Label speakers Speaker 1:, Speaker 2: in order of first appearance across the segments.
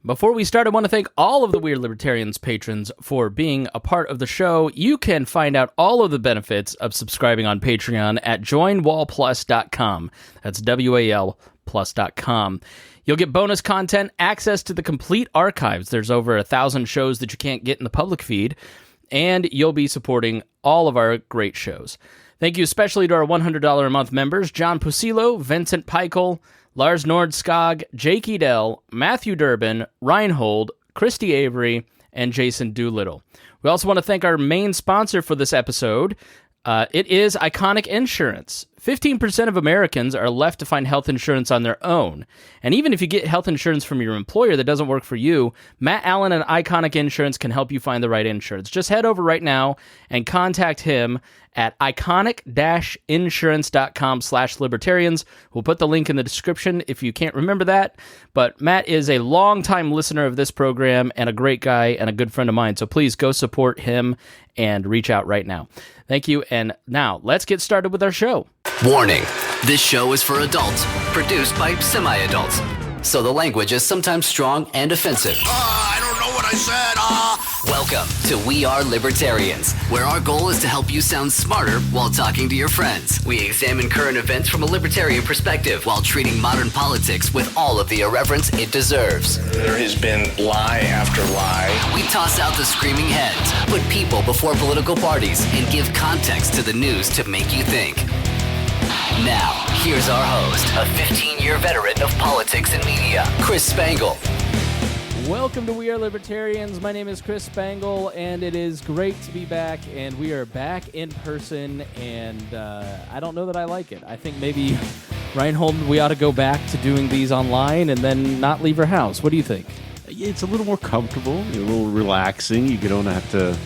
Speaker 1: Before we start, I want to thank all of the Weird Libertarians patrons for being a part of the show. You can find out all of the benefits of subscribing on Patreon at joinwalplus.com. That's WAL plus.com. You'll get bonus content, access to the complete archives. There's over 1,000 shows that you can't get in the public feed, and you'll be supporting all of our great shows. Thank you especially to our $100 a month members, John Pusilo, Vincent Peichel, Lars Nordskog, Jake Edel, Matthew Durbin, Rhinehold, Christy Avery, and Jason Doolittle. We also want to thank our main sponsor for this episode. It is Iconic Insurance. 15% of Americans are left to find health insurance on their own. And even if you get health insurance from your employer that doesn't work for you, Matt Allen and Iconic Insurance can help you find the right insurance. Just head over right now and contact him at iconic-insurance.com/libertarians. We'll put the link in the description if you can't remember that. But Matt is a longtime listener of this program and a great guy and a good friend of mine. So please go support him and reach out right now. Thank you. And now let's get started with our show.
Speaker 2: Warning, this show is for adults, produced by semi-adults. So the language is sometimes strong and offensive.
Speaker 3: I don't know what I said.
Speaker 2: Welcome to We Are Libertarians, where our goal is to help you sound smarter while talking to your friends. We examine current events from a libertarian perspective while treating modern politics with all of the irreverence it deserves.
Speaker 3: There has been lie after lie.
Speaker 2: We toss out the screaming heads, put people before political parties, and give context to the news to make you think. Now, here's our host, a 15-year veteran of politics and media, Chris Spangle.
Speaker 1: Welcome to We Are Libertarians. My name is Chris Spangle, and it is great to be back, and we are back in person, and I don't know that I like it. I think maybe, Rhinehold, we ought to go back to doing these online and then not leave our house. What do you think?
Speaker 4: It's a little more comfortable, a little relaxing. You don't have to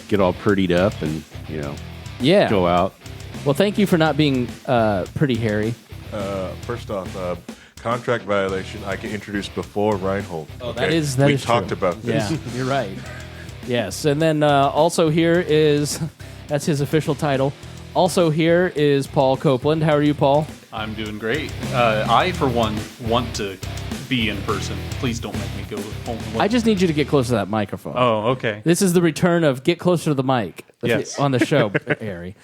Speaker 4: get all prettied up and, go out.
Speaker 1: Well, thank you for not being pretty hairy.
Speaker 5: First off, contract violation. I get introduced before Rhinehold.
Speaker 1: Oh,
Speaker 5: okay?
Speaker 1: that is
Speaker 5: We
Speaker 1: true.
Speaker 5: talked about this.
Speaker 1: Yeah, you're right. Yes, and then also here is, that's his official title. Also here is Paul Copeland. How are you, Paul?
Speaker 6: I'm doing great. I, for one, want to be in person. Please don't make me go home.
Speaker 1: I just need you to get close to that microphone.
Speaker 6: Oh, okay.
Speaker 1: This is the return of get closer to the mic
Speaker 6: Yes.
Speaker 1: on the show, Harry.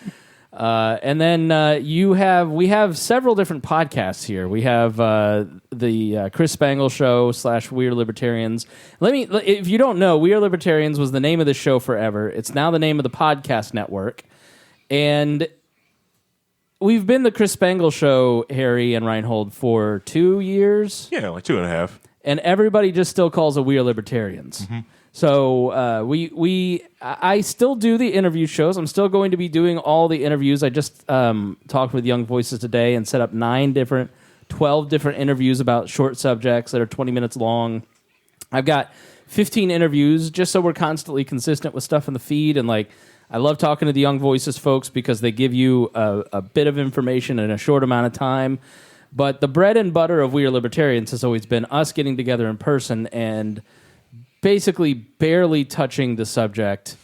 Speaker 1: And then we have several different podcasts here. We have the Chris Spangle Show / Weird Libertarians. If you don't know, We Are Libertarians was the name of the show forever. It's now the name of the podcast network, and we've been the Chris Spangle Show, Harry and Rhinehold, for 2 years.
Speaker 5: Yeah, like 2.5.
Speaker 1: And everybody just still calls it We Are Libertarians. Mm-hmm. So I still do the interview shows. I'm still going to be doing all the interviews. I just talked with Young Voices today and set up 12 different interviews about short subjects that are 20 minutes long. I've got 15 interviews just so we're constantly consistent with stuff in the feed. And I love talking to the Young Voices folks because they give you a bit of information in a short amount of time. But the bread and butter of We Are Libertarians has always been us getting together in person and basically barely touching the subject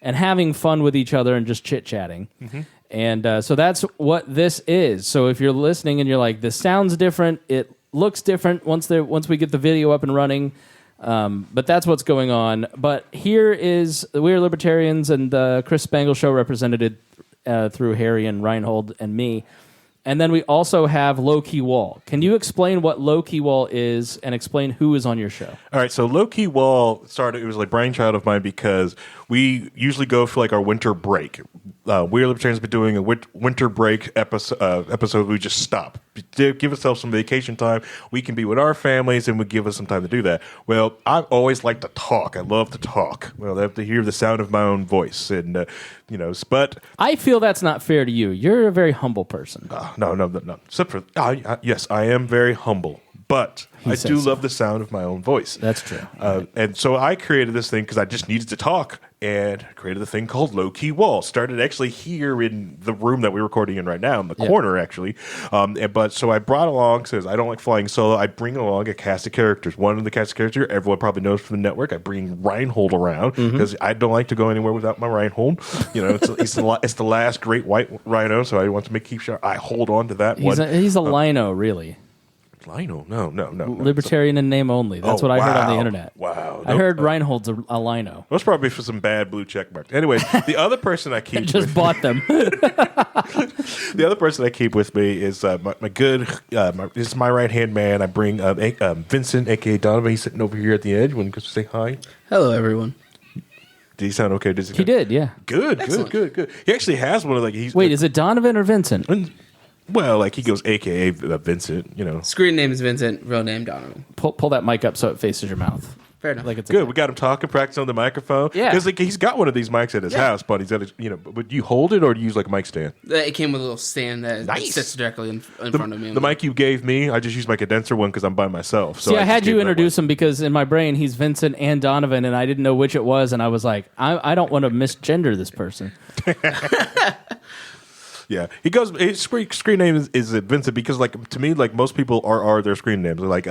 Speaker 1: and having fun with each other and just chit-chatting. Mm-hmm. And so that's what this is. So if you're listening and you're like, this sounds different, it looks different once we get the video up and running, but that's what's going on. But here is We're Libertarians and the Chris Spangle Show represented through Harry and Rhinehold and me. And then we also have Low Key Wall. Can you explain what Low Key Wall is and explain who is on your show?
Speaker 5: All right, so Low Key Wall started, it was like brainchild of mine because we usually go for our winter break. We Are Libertarians been doing a winter break episode. We just stop. Give ourselves some vacation time. We can be with our families and we give us some time to do that. Well, I always like to talk. I love to talk. Well, I have to hear the sound of my own voice. And, but
Speaker 1: I feel that's not fair to you. You're a very humble person.
Speaker 5: No. Except for, yes, I am very humble. But I do love the sound of my own voice.
Speaker 1: That's true.
Speaker 5: And so I created this thing because I just needed to talk and created a thing called Low Key Wall. Started actually here in the room that we're recording in right now, in the corner, actually. But so I brought along, says I don't like flying solo, I bring along a cast of characters. One of the cast of characters everyone probably knows from the network. I bring Rhinehold around because I don't like to go anywhere without my Rhinehold. It's the last great white rhino, so I want to keep sure I hold on to that one.
Speaker 1: He's a lino, really.
Speaker 5: Lionel? No.
Speaker 1: Libertarian in name only. That's what I heard on the internet.
Speaker 5: Wow.
Speaker 1: I heard Rhinehold's a lino.
Speaker 5: That's probably for some bad blue check marks. Anyways, the other person I keep
Speaker 1: Just bought them.
Speaker 5: The other person I keep with me is my good. This is my right hand man. I bring Vincent, aka Donovan. He's sitting over here at the edge. When you go say hi.
Speaker 7: Hello, everyone.
Speaker 5: Did he sound okay?
Speaker 1: He did, yeah.
Speaker 5: Good. He actually has one of
Speaker 1: Wait, is it Donovan or Vincent?
Speaker 5: Well, like he goes AKA Vincent, you know.
Speaker 7: Screen name is Vincent, real name Donovan.
Speaker 1: Pull that mic up so it faces your mouth.
Speaker 7: Fair enough.
Speaker 1: Like it's
Speaker 5: Good. We got him talking, practicing on the microphone.
Speaker 1: Yeah.
Speaker 5: Because like, he's got one of these mics at his house, but he's at his, Would you hold it or do you use like a mic stand?
Speaker 7: It came with a little stand that sits directly in front of me.
Speaker 5: The mic you gave me, I just use my condenser one because I'm by myself. So
Speaker 1: See, I had you introduce him because in my brain he's Vincent and Donovan, and I didn't know which it was, and I was like, I don't want to misgender this person.
Speaker 5: Yeah, he goes. His screen name is Vincent because, like, to me, like most people are their screen names. Like,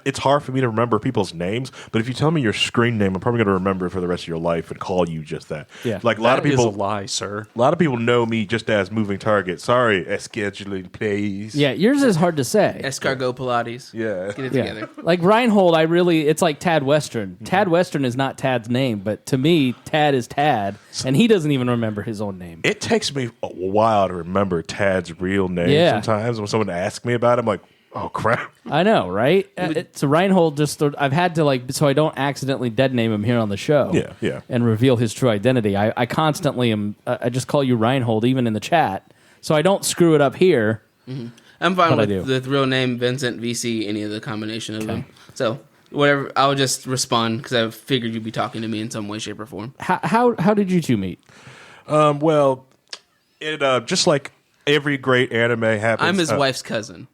Speaker 5: it's hard for me to remember people's names, but if you tell me your screen name, I'm probably going to remember it for the rest of your life and call you just that.
Speaker 1: Yeah,
Speaker 5: like a lot of people.
Speaker 6: Is a lie, sir.
Speaker 5: A lot of people know me just as moving target. Sorry, scheduling plays.
Speaker 1: Yeah, yours is hard to say.
Speaker 7: Escargot Pilates.
Speaker 5: Yeah,
Speaker 7: Get it together.
Speaker 1: Like Rhinehold, it's like Tad Western. Tad Western is not Tad's name, but to me, Tad is Tad, and he doesn't even remember his own name.
Speaker 5: It takes me a while to remember Tad's real name.
Speaker 1: Yeah.
Speaker 5: Sometimes when someone asks me about it, I'm like, oh crap.
Speaker 1: I know, right? It's a Rhinehold. I've had to so I don't accidentally dead name him here on the show.
Speaker 5: Yeah.
Speaker 1: And reveal his true identity. I constantly am. I just call you Rhinehold, even in the chat, so I don't screw it up here.
Speaker 7: Mm-hmm. I'm fine with the real name Vincent, VC, any of the combination of them. So whatever, I'll just respond because I figured you'd be talking to me in some way, shape, or form.
Speaker 1: How did you two meet?
Speaker 5: Well, it just like every great anime happens.
Speaker 7: I'm his wife's cousin.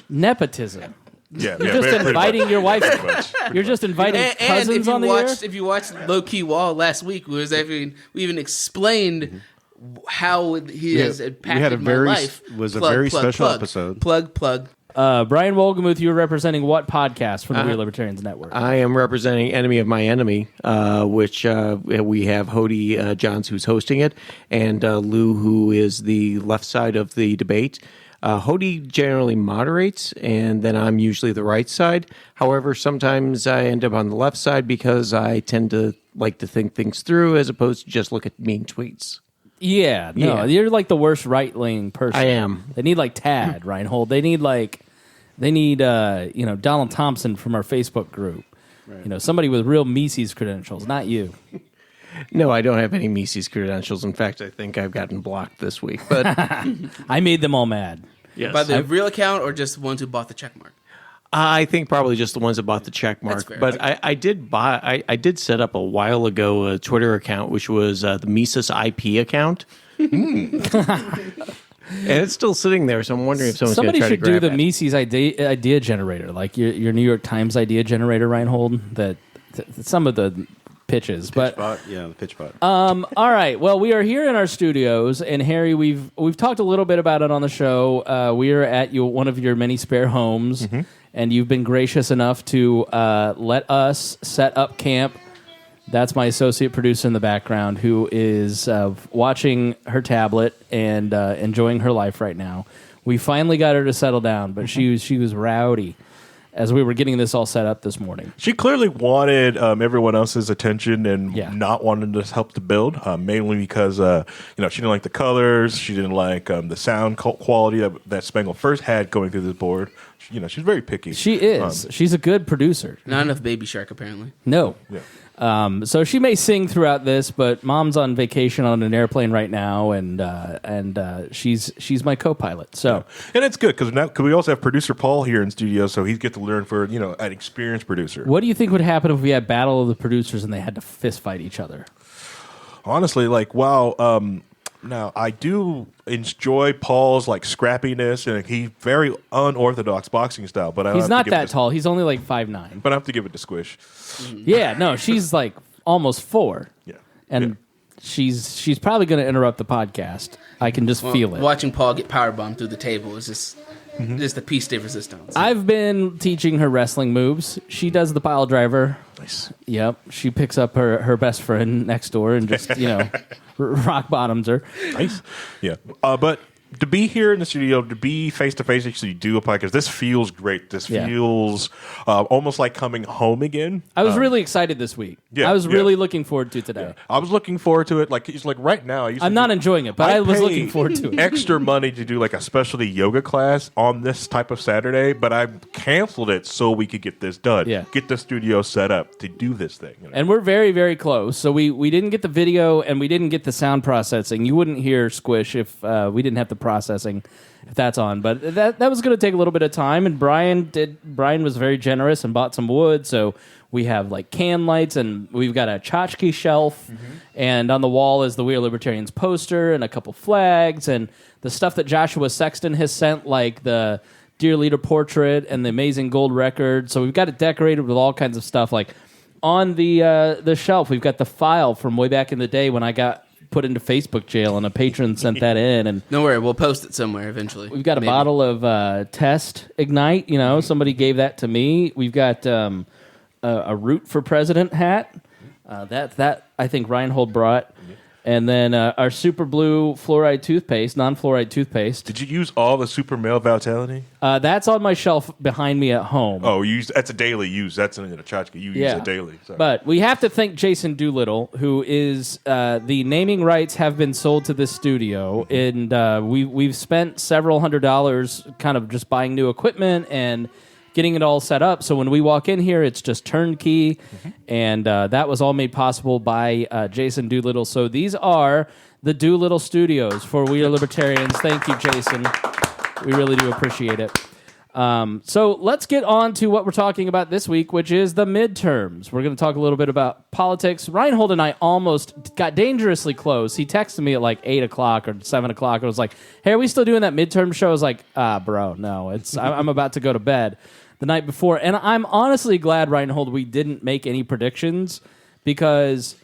Speaker 1: Nepotism.
Speaker 5: Yeah,
Speaker 1: You're just inviting your wife. You're just inviting cousins on the air.
Speaker 7: If you watched Low Key Wall last week, we even explained how he has impacted my life.
Speaker 4: Was a very special episode.
Speaker 7: Plug.
Speaker 1: Brian Wohlgemuth, you're representing what podcast from the Real Libertarians Network?
Speaker 8: I am representing Enemy of My Enemy, which we have Hody Johns, who's hosting it, and Lou, who is the left side of the debate. Hody generally moderates, and then I'm usually the right side. However, sometimes I end up on the left side because I tend to like to think things through as opposed to just look at mean tweets.
Speaker 1: Yeah, no, you're like the worst right-leaning person.
Speaker 8: I am.
Speaker 1: They need like Tad, Rhinehold. They need Donald Thompson from our Facebook group. Right. Somebody with real Mises credentials, not you.
Speaker 8: No, I don't have any Mises credentials. In fact, I think I've gotten blocked this week. But
Speaker 1: I made them all mad.
Speaker 8: Yes.
Speaker 7: By the real account or just ones who bought the check mark?
Speaker 8: I think probably just the ones that bought the check mark. But I did set up a while ago a Twitter account, which was the Mises IP account. And it's still sitting there, so I'm wondering if somebody
Speaker 1: should
Speaker 8: do
Speaker 1: the Mises idea generator, like your New York Times idea generator, Rhinehold. That some of the pitches,
Speaker 4: the pitch bot.
Speaker 1: All right. Well, we are here in our studios, and Harry, we've talked a little bit about it on the show. We are at one of your many spare homes, and you've been gracious enough to let us set up camp. That's my associate producer in the background, who is watching her tablet and enjoying her life right now. We finally got her to settle down, but she was rowdy as we were getting this all set up this morning.
Speaker 5: She clearly wanted everyone else's attention and not wanted to help to build, mainly because she didn't like the colors, she didn't like the sound quality that Spangle first had going through this board. She's very picky.
Speaker 1: She is. She's a good producer.
Speaker 7: Not enough Baby Shark, apparently.
Speaker 1: No.
Speaker 5: Yeah.
Speaker 1: So she may sing throughout this, but Mom's on vacation on an airplane right now, and she's my co-pilot. So
Speaker 5: and it's good because we also have producer Paul here in studio, so he's get to learn for an experienced producer.
Speaker 1: What do you think would happen if we had battle of the producers and they had to fist fight each other?
Speaker 5: Honestly, now I do enjoy Paul's scrappiness, and he's very unorthodox boxing style. But
Speaker 1: he's not that tall. He's only 5'9".
Speaker 5: But I have to give it to Squish.
Speaker 1: Yeah, no, she's almost 4.
Speaker 5: Yeah,
Speaker 1: and she's probably going to interrupt the podcast. I can just feel it.
Speaker 7: Watching Paul get powerbombed through the table is just the piece de resistance.
Speaker 1: I've been teaching her wrestling moves. She does the pile driver.
Speaker 5: Nice.
Speaker 1: Yep. She picks up her best friend next door and just rock bottoms her.
Speaker 5: Nice. Yeah. But to be here in the studio, to be face to face, actually do a podcast. This feels great. This feels almost like coming home again.
Speaker 1: I was really excited this week. I was really looking forward to today.
Speaker 5: I was looking forward to it. Like it's like right now.
Speaker 1: I'm not enjoying it, but I was looking forward to it.
Speaker 5: Extra money to do like a specialty yoga class on this type of Saturday, but I canceled it so we could get this done.
Speaker 1: Yeah.
Speaker 5: Get the studio set up to do this thing. You know?
Speaker 1: And we're very, very close. So we didn't get the video and we didn't get the sound processing. You wouldn't hear Squish if we didn't have the processing, if that's on. But that was going to take a little bit of time. And Brian was very generous and bought some wood. So we have like can lights and we've got a tchotchke shelf. And on the wall is the We Are Libertarians poster and a couple flags and the stuff that Joshua Sexton has sent, like the Dear Leader portrait and the amazing gold record. So we've got it decorated with all kinds of stuff. Like on the shelf, we've got the file from way back in the day when I got put into Facebook jail and a patron sent that in. And
Speaker 7: don't worry, we'll post it somewhere eventually.
Speaker 1: We've got a bottle of Test Ignite. You know, somebody gave that to me. We've got a Root for President hat. That I think Rhinehold brought. And then our Super Blue fluoride toothpaste, non-fluoride toothpaste.
Speaker 5: Did you use all the Super Male Vitality?
Speaker 1: That's on my shelf behind me at home.
Speaker 5: Oh, that's a daily use. That's in a tchotchke. You use it daily. Sorry.
Speaker 1: But we have to thank Jason Dolittle, who is the naming rights have been sold to this studio, and we've spent several $100s kind of just buying new equipment and getting it all set up. So when we walk in here, it's just turnkey, and that was all made possible by Jason Dolittle. So these are the Dolittle Studios for We Are Libertarians. Thank you, Jason. We really do appreciate it. So let's get on to what we're talking about this week, which is the midterms. We're going to talk a little bit about politics. Rhinehold and I almost got dangerously close. He texted me at like 8 o'clock or 7 o'clock. I was like, hey, are we still doing that midterm show? I was like, bro, no. I'm about to go to bed the night before. And I'm honestly glad, Rhinehold, we didn't make any predictions because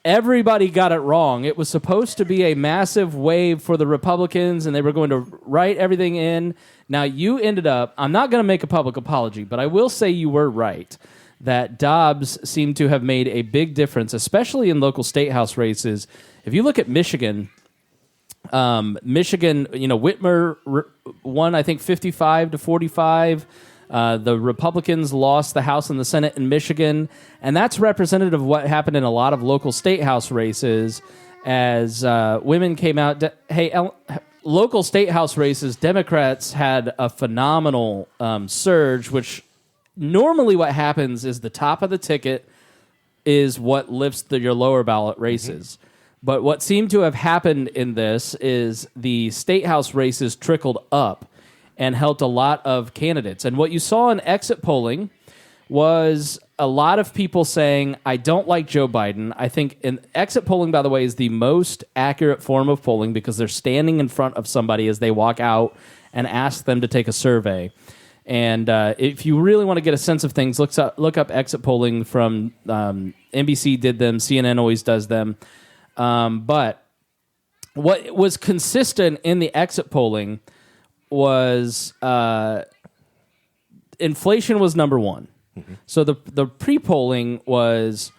Speaker 1: everybody got it wrong. It was supposed to be a massive wave for the Republicans, and they were going to write everything in. Now, you ended up, I'm not going to make a public apology, but I will say you were right, that Dobbs seemed to have made a big difference, especially in local state house races. If you look at Michigan, Whitmer won, I think, 55-45. The Republicans lost the House and the Senate in Michigan, and that's representative of what happened in a lot of local state house races as women came out. Local state house races, Democrats had a phenomenal surge, which normally what happens is the top of the ticket is what lifts your lower ballot races. But what seemed to have happened in this is the state house races trickled up and helped a lot of candidates. And what you saw in exit polling was a lot of people saying, I don't like Joe Biden. I think exit polling, by the way, is the most accurate form of polling because they're standing in front of somebody as they walk out and ask them to take a survey. And if you really want to get a sense of things, look up exit polling from NBC did them, CNN always does them. But what was consistent in the exit polling was inflation was number one. So the pre-polling was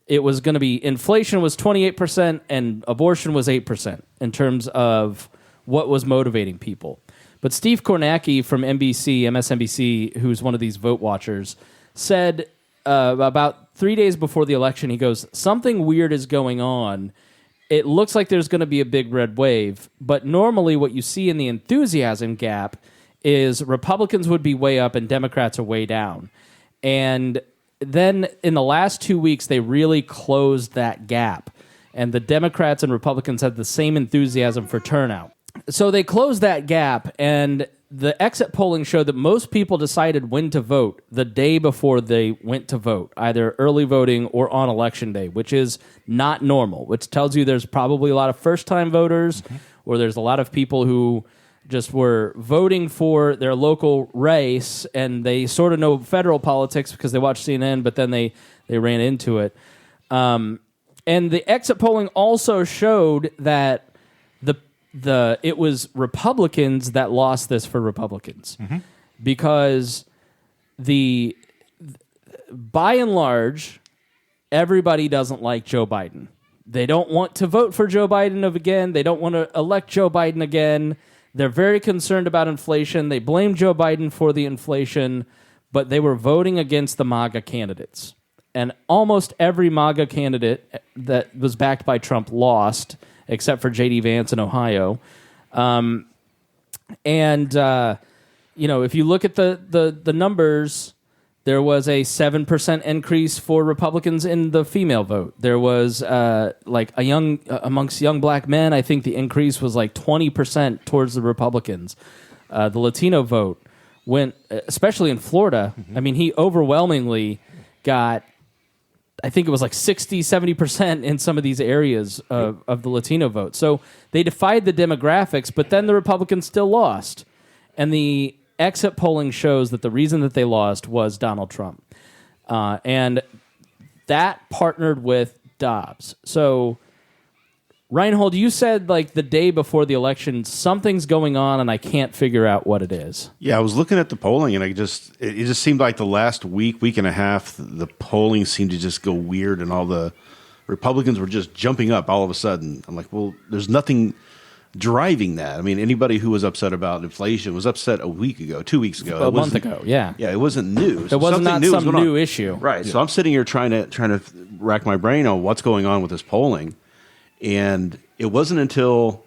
Speaker 1: going to be inflation was 28% and abortion was 8% in terms of what was motivating people. But Steve Kornacki from MSNBC, who's one of these vote watchers, said about 3 days before the election, he goes, something weird is going on. It looks like there's going to be a big red wave, but normally what you see in the enthusiasm gap is Republicans would be way up and Democrats are way down. And then in the last 2 weeks, they really closed that gap. And the Democrats and Republicans had the same enthusiasm for turnout. So they closed that gap, and the exit polling showed that most people decided when to vote the day before they went to vote, either early voting or on election day, which is not normal, which tells you there's probably a lot of first-time voters or there's a lot of people who just were voting for their local race, and they sort of know federal politics because they watch CNN, but then they ran into it. And the exit polling also showed that it was Republicans that lost this for Republicans because by and large, everybody doesn't like Joe Biden. They don't want to vote for Joe Biden again. They don't want to elect Joe Biden again. They're very concerned about inflation. They blame Joe Biden for the inflation, but they were voting against the MAGA candidates. And almost every MAGA candidate that was backed by Trump lost, except for J.D. Vance in Ohio. If you look at the numbers, there was a 7% increase for Republicans in the female vote. There was amongst young black men, I think the increase was like 20% towards the Republicans. The Latino vote went, especially in Florida. I mean, he overwhelmingly got, I think it was like 60, 70% in some of these areas of the Latino vote. So they defied the demographics, but then the Republicans still lost. And the exit polling shows that the reason that they lost was Donald Trump. And that partnered with Dobbs. So, Rhinehold, you said like the day before the election, something's going on and I can't figure out what it is.
Speaker 4: Yeah, I was looking at the polling and it just seemed like the last week and a half, the polling seemed to just go weird and all the Republicans were just jumping up all of a sudden. I'm like, well, there's nothing driving that. I mean, anybody who was upset about inflation was upset a week ago, 2 weeks ago.
Speaker 1: A month ago, yeah.
Speaker 4: Yeah, it wasn't new.
Speaker 1: So it wasn't not some new issue.
Speaker 4: Right. Yeah. So I'm sitting here trying to rack my brain on what's going on with this polling. And it wasn't until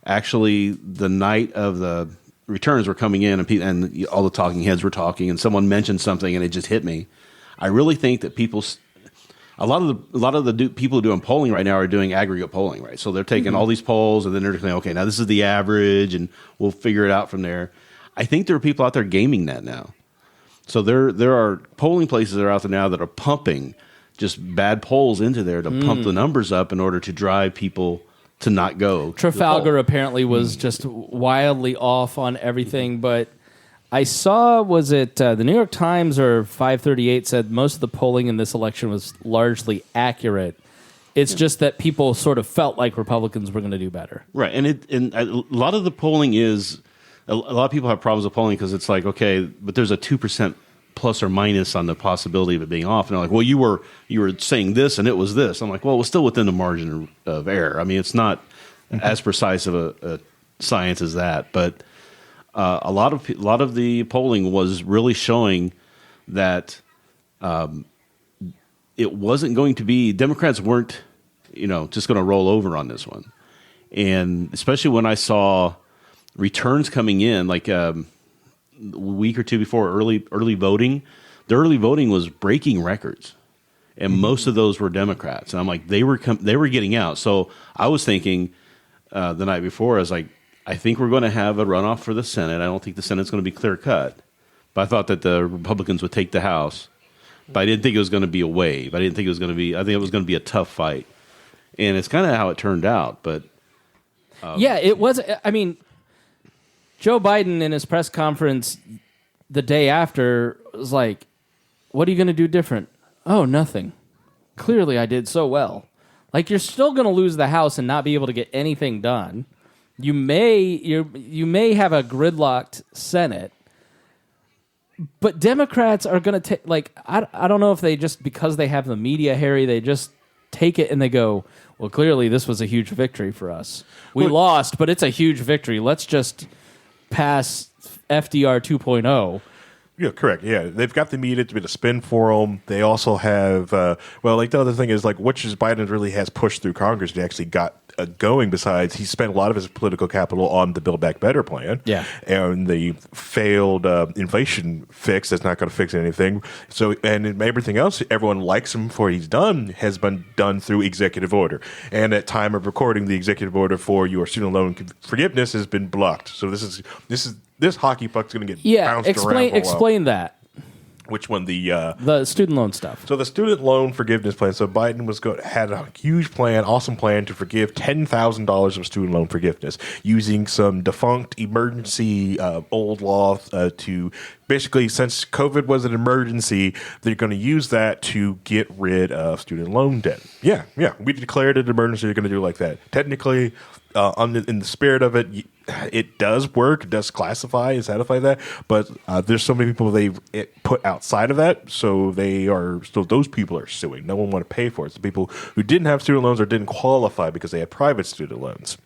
Speaker 4: actually the night of the returns were coming in and all the talking heads were talking and someone mentioned something and it just hit me. I really think that a lot of the people doing polling right now are doing aggregate polling, right? So they're taking all these polls and then they're saying, okay, now this is the average and we'll figure it out from there. I think there are people out there gaming that now. So there are polling places that are out there now that are pumping just bad polls into there to pump the numbers up in order to drive people to not go.
Speaker 1: Trafalgar apparently was just wildly off on everything, but I saw, was it the New York Times or 538 said most of the polling in this election was largely accurate. It's just that people sort of felt like Republicans were going to do better.
Speaker 4: Right, and a lot of the polling is, a lot of people have problems with polling because it's like, okay, but there's a 2% plus or minus on the possibility of it being off. And they're like, well, you were saying this and it was this. I'm like, well, it was still within the margin of error. I mean, it's not as precise of a science as that, but a lot of the polling was really showing that it wasn't going to be, Democrats weren't, just going to roll over on this one. And especially when I saw returns coming in, like a week or two before early voting, the early voting was breaking records, and most of those were Democrats. And I'm like, they were getting out. So I was thinking the night before, I was like, I think we're going to have a runoff for the Senate. I don't think the Senate's going to be clear cut, but I thought that the Republicans would take the House. But I didn't think it was going to be a wave. I think it was going to be a tough fight, and it's kind of how it turned out. But
Speaker 1: yeah, it was. I mean, Joe Biden in his press conference the day after was like, what are you going to do different? Oh, nothing. Clearly I did so well. Like, you're still going to lose the House and not be able to get anything done. You may have a gridlocked Senate, but Democrats are going to take, like, I don't know if they just, because they have the media, Harry, they just take it and they go, well, clearly this was a huge victory for us. We lost, but it's a huge victory. Let's just pass FDR 2.0.
Speaker 5: Yeah, correct. Yeah, they've got the media to be the spin for them. They also have, the other thing is, like, what Biden really has pushed through Congress and actually got going. Besides, he spent a lot of his political capital on the Build Back Better plan.
Speaker 1: Yeah,
Speaker 5: and the failed inflation fix that's not going to fix anything. So, and everything else, everyone likes him for he's done has been done through executive order. And at time of recording, the executive order for your student loan forgiveness has been blocked. So this hockey puck's going to get bounced around.
Speaker 1: Explain that.
Speaker 5: Which one?
Speaker 1: The student loan stuff.
Speaker 5: So the student loan forgiveness plan. So Biden had a huge plan, awesome plan to forgive $10,000 of student loan forgiveness using some defunct emergency old law to basically, since COVID was an emergency, they're going to use that to get rid of student loan debt. Yeah. We declared an emergency. They're going to do it like that. Technically, in the spirit of it, it does work. It does classify and satisfy that. But there's so many people they've put outside of that, so those people are suing. No one want to pay for it. It's the people who didn't have student loans or didn't qualify because they had private student loans.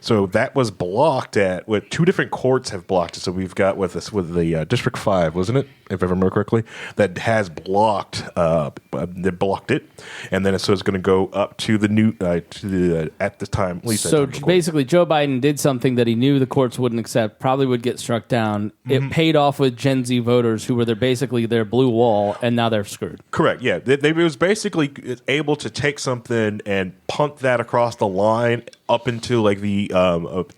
Speaker 5: So that was blocked with 2 different courts have blocked it. So we've got with the District 5, wasn't it? If I remember correctly, that has blocked. They blocked it, and then it's going to go up to the new at the time. At least
Speaker 1: so basically, Joe Biden did something that he knew the courts wouldn't accept, probably would get struck down. It paid off with Gen Z voters who were basically their blue wall, and now they're screwed.
Speaker 5: Correct. Yeah, they was basically able to take something and punt that across the line up into like the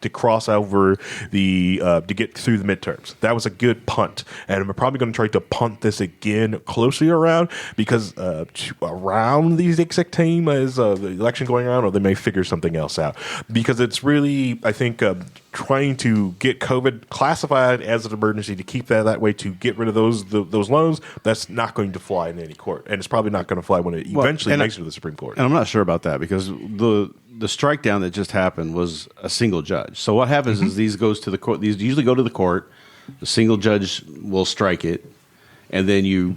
Speaker 5: to cross over the to get through the midterms. That was a good punt, and we're probably going to try to punt this again closely around because around these exact time as the election going on, or they may figure something else out because it's really I think trying to get COVID classified as an emergency to keep that way to get rid of those loans. That's not going to fly in any court, and it's probably not going to fly when it eventually makes it to the Supreme Court.
Speaker 4: And I'm not sure about that because the strike down that just happened was a single judge. So what happens is these goes to the court. These usually go to the court. The single judge will strike it, and then you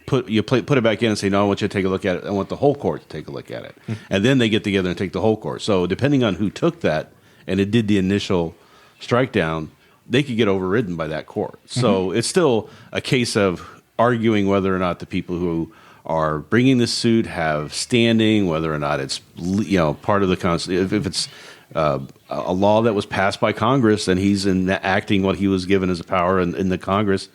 Speaker 4: put it back in and say, no, I want you to take a look at it. I want the whole court to take a look at it, and then they get together and take the whole court. So depending on who took that and it did the initial strike down, they could get overridden by that court. So it's still a case of arguing whether or not the people who are bringing this suit have standing, whether or not it's part of the Constitution. If it's a law that was passed by Congress and he's enacting what he was given as a power in the Congress,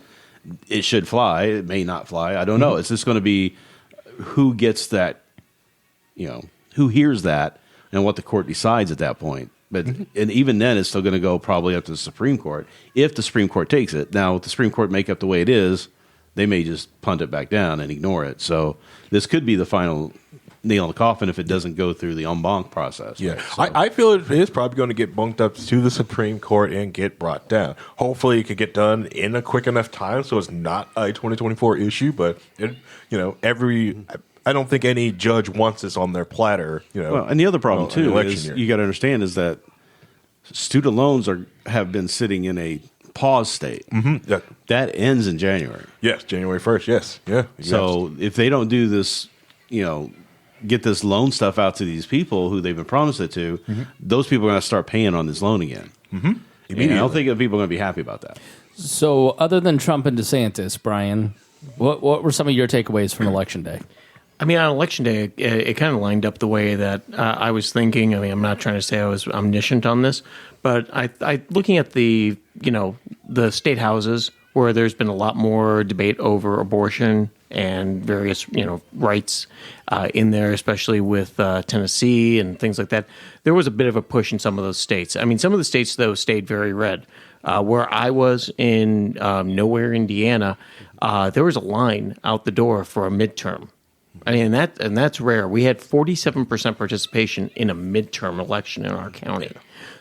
Speaker 4: it should fly. It may not fly. I don't know. It's just going to be who gets that, who hears that and what the court decides at that point. But and even then, it's still going to go probably up to the Supreme Court if the Supreme Court takes it. Now, with the Supreme Court makeup the way it is, they may just punt it back down and ignore it. So this could be the final nail in the coffin if it doesn't go through the en banc process.
Speaker 5: Yeah,
Speaker 4: right? So,
Speaker 5: I feel it is probably going to get bumped up to the Supreme Court and get brought down. Hopefully, it could get done in a quick enough time so it's not a 2024 issue. But I don't think any judge wants this on their platter.
Speaker 4: Well, and the other problem too is you got to understand is that student loans have been sitting in a pause state.
Speaker 5: Yeah.
Speaker 4: That ends in January.
Speaker 5: Yes, January 1st. Yes, yeah.
Speaker 4: So if they don't do this, get this loan stuff out to these people who they've been promised it to, those people are going to start paying on this loan again. And I don't think that people are going to be happy about that.
Speaker 1: So other than Trump and DeSantis, Brian, what were some of your takeaways from Election Day?
Speaker 8: I mean, on Election Day, it kind of lined up the way that I was thinking. I mean, I'm not trying to say I was omniscient on this, but I looking at the state houses where there's been a lot more debate over abortion and various rights in there, especially with Tennessee and things like that. There was a bit of a push in some of those states. I mean, some of the states though stayed very red. Where I was in nowhere, Indiana, there was a line out the door for a midterm. I mean, that's rare. We had 47% participation in a midterm election in our county.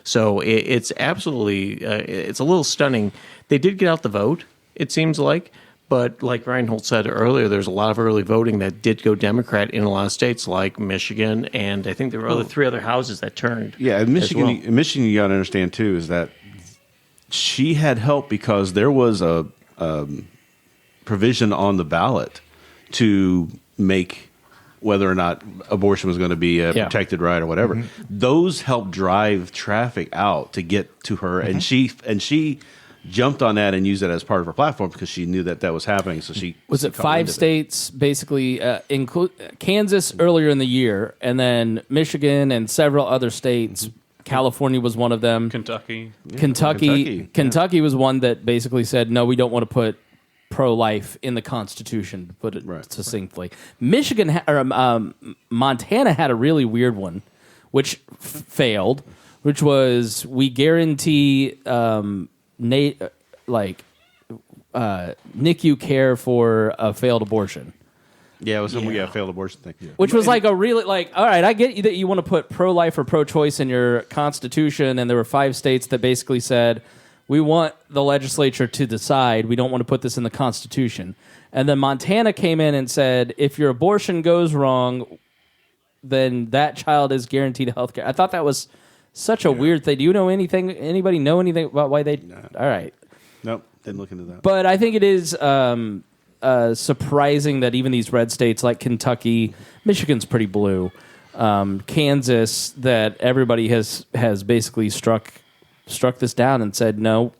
Speaker 8: So it's absolutely, it's a little stunning. They did get out the vote, it seems like. But like Rhinehold said earlier, there's a lot of early voting that did go Democrat in a lot of states like Michigan. And I think there were three other houses that turned.
Speaker 4: Yeah, in Michigan, you got to understand, too, is that she had help because there was a provision on the ballot to make whether or not abortion was going to be a protected right or whatever. Those helped drive traffic out to get to her, and she jumped on that and used it as part of her platform because she knew that was happening. So she
Speaker 1: was it 5 states basically, include Kansas earlier in the year, and then Michigan and several other states. California was one of them.
Speaker 6: Kentucky
Speaker 1: was one that basically said, no, we don't want to put pro-life in the Constitution, to put it succinctly. Montana had a really weird one, which failed, which was we guarantee NICU care for a failed abortion.
Speaker 4: Yeah, it was some failed abortion thing. Yeah.
Speaker 1: Which was like a really all right, I get you that you want to put pro-life or pro-choice in your Constitution, and there were 5 states that basically said, we want the legislature to decide. We don't want to put this in the Constitution. And then Montana came in and said, if your abortion goes wrong, then that child is guaranteed health care. I thought that was such a weird thing. Do you know anything? Anybody know anything about why they? No. All right.
Speaker 4: Nope. Didn't look into that.
Speaker 1: But I think it is surprising that even these red states like Kentucky, Michigan's pretty blue, Kansas, that everybody has basically struck this down and said no.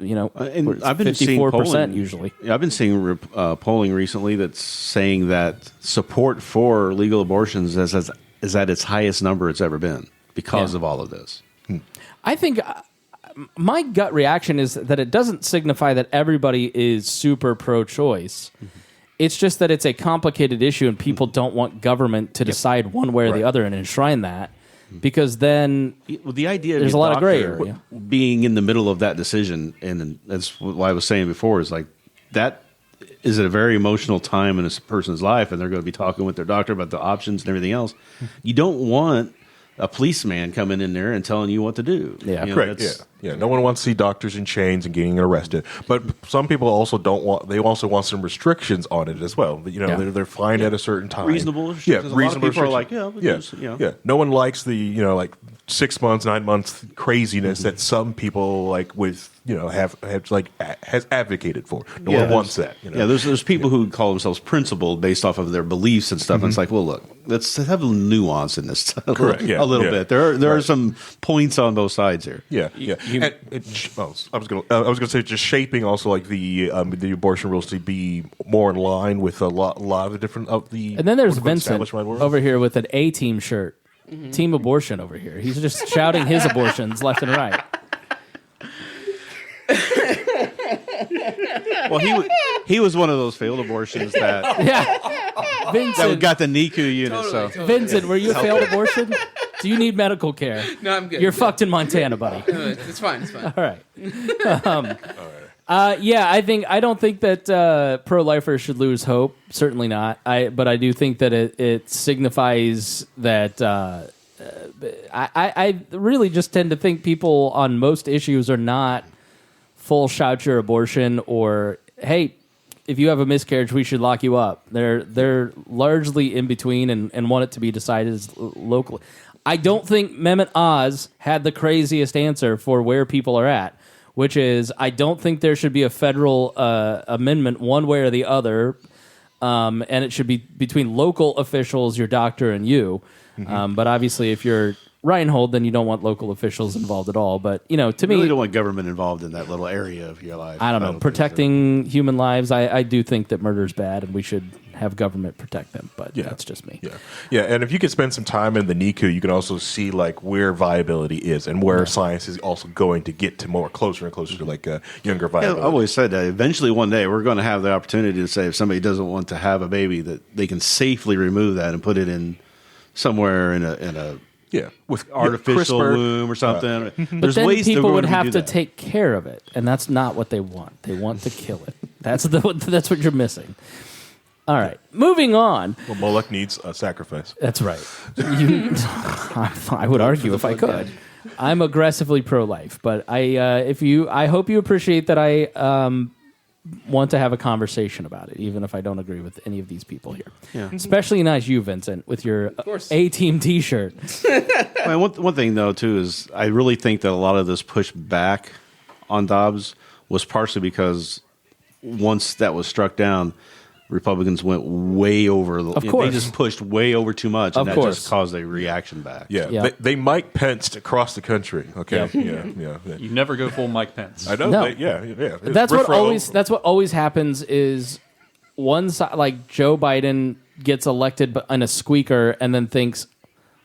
Speaker 1: You know,
Speaker 4: and I've been seeing
Speaker 1: 54% usually.
Speaker 4: I've been seeing polling recently that's saying that support for legal abortions is at its highest number it's ever been because of all of this.
Speaker 1: I think my gut reaction is that it doesn't signify that everybody is super pro-choice. It's just that it's a complicated issue and people don't want government to decide one way or the other and enshrine that. Because then
Speaker 4: the idea
Speaker 1: there's a lot of gray area.
Speaker 4: Being in the middle of that decision, and that's what I was saying before, is like that is at a very emotional time in a person's life, and they're going to be talking with their doctor about the options and everything else. You don't want a policeman coming in there and telling you what to do.
Speaker 1: Yeah,
Speaker 4: you know,
Speaker 5: correct. Yeah. No one wants to see doctors in chains and getting arrested. But some people also don't want. They also want some restrictions on it as well. You know, they're fine at a certain time.
Speaker 4: Reasonable.
Speaker 5: Yeah,
Speaker 4: reasonable. People are like,
Speaker 5: No one likes the like 6 months, 9 months craziness that some people like with has advocated for. No one wants that. You know?
Speaker 4: Yeah, there's people who call themselves principled based off of their beliefs and stuff. And it's like, well, look, let's have a nuance in this.
Speaker 5: Correct.
Speaker 4: A little bit. There are some points on both sides here.
Speaker 5: Yeah. I was going to say just shaping also like the abortion rules to be more in line with a lot of the different of the.
Speaker 1: And then there's Vincent over here with an A-team shirt, Team Abortion over here. He's just shouting his abortions left and right.
Speaker 4: Well, he was one of those failed abortions that
Speaker 1: Vincent
Speaker 4: got the NICU unit.
Speaker 7: Totally.
Speaker 1: Vincent, were you a failed abortion? Do you need medical care?
Speaker 7: No, I'm good.
Speaker 1: You're fucked in Montana, buddy.
Speaker 7: It's fine.
Speaker 1: All right. I don't think that pro-lifers should lose hope. Certainly not. But I do think that it signifies that I really just tend to think people on most issues are not full shout your abortion or hey, if you have a miscarriage, we should lock you up. They're largely in between and want it to be decided locally. I don't think Mehmet Oz had the craziest answer for where people are at, which is I don't think there should be a federal amendment one way or the other, and it should be between local officials, your doctor, and you. But obviously, if you're Rhinehold, then you don't want local officials involved at all. But, to me...
Speaker 4: You really don't want government involved in that little area of your life.
Speaker 1: I don't know. Protecting human lives, I do think that murder is bad, and we should have government protect them. But that's just me.
Speaker 5: Yeah, and if you could spend some time in the NICU, you can also see like where viability is and where science is also going to get to more closer and closer to like younger viability.
Speaker 4: I've always said that eventually one day we're going to have the opportunity to say if somebody doesn't want to have a baby, that they can safely remove that and put it in somewhere in a
Speaker 5: with
Speaker 4: artificial
Speaker 5: CRISPR.
Speaker 4: womb or something.
Speaker 1: But
Speaker 4: There's
Speaker 1: then
Speaker 4: ways
Speaker 1: people would
Speaker 4: to
Speaker 1: have
Speaker 4: do
Speaker 1: to
Speaker 4: that.
Speaker 1: take care of it, and that's not what they want. They want to kill it. That's what you're missing. All right, moving on.
Speaker 5: Well, Moloch needs a sacrifice.
Speaker 1: That's right. I would argue if I could. I'm aggressively pro-life, but I hope you appreciate that I want to have a conversation about it, even if I don't agree with any of these people here.
Speaker 4: Yeah.
Speaker 1: Especially nice you, Vincent, with your A-Team T-shirt.
Speaker 4: One thing, though, too, is I really think that a lot of this push back on Dobbs was partially because once that was struck down, Republicans went way over.
Speaker 1: Of course.
Speaker 4: They just pushed way over too much, and
Speaker 1: Of
Speaker 4: that
Speaker 1: course.
Speaker 4: just caused a reaction back.
Speaker 5: Yeah. They Mike Pence across the country. Okay. Yeah.
Speaker 6: You never go full Mike Pence.
Speaker 5: I know.
Speaker 1: No. That's what always happens is one side, like Joe Biden gets elected in a squeaker and then thinks,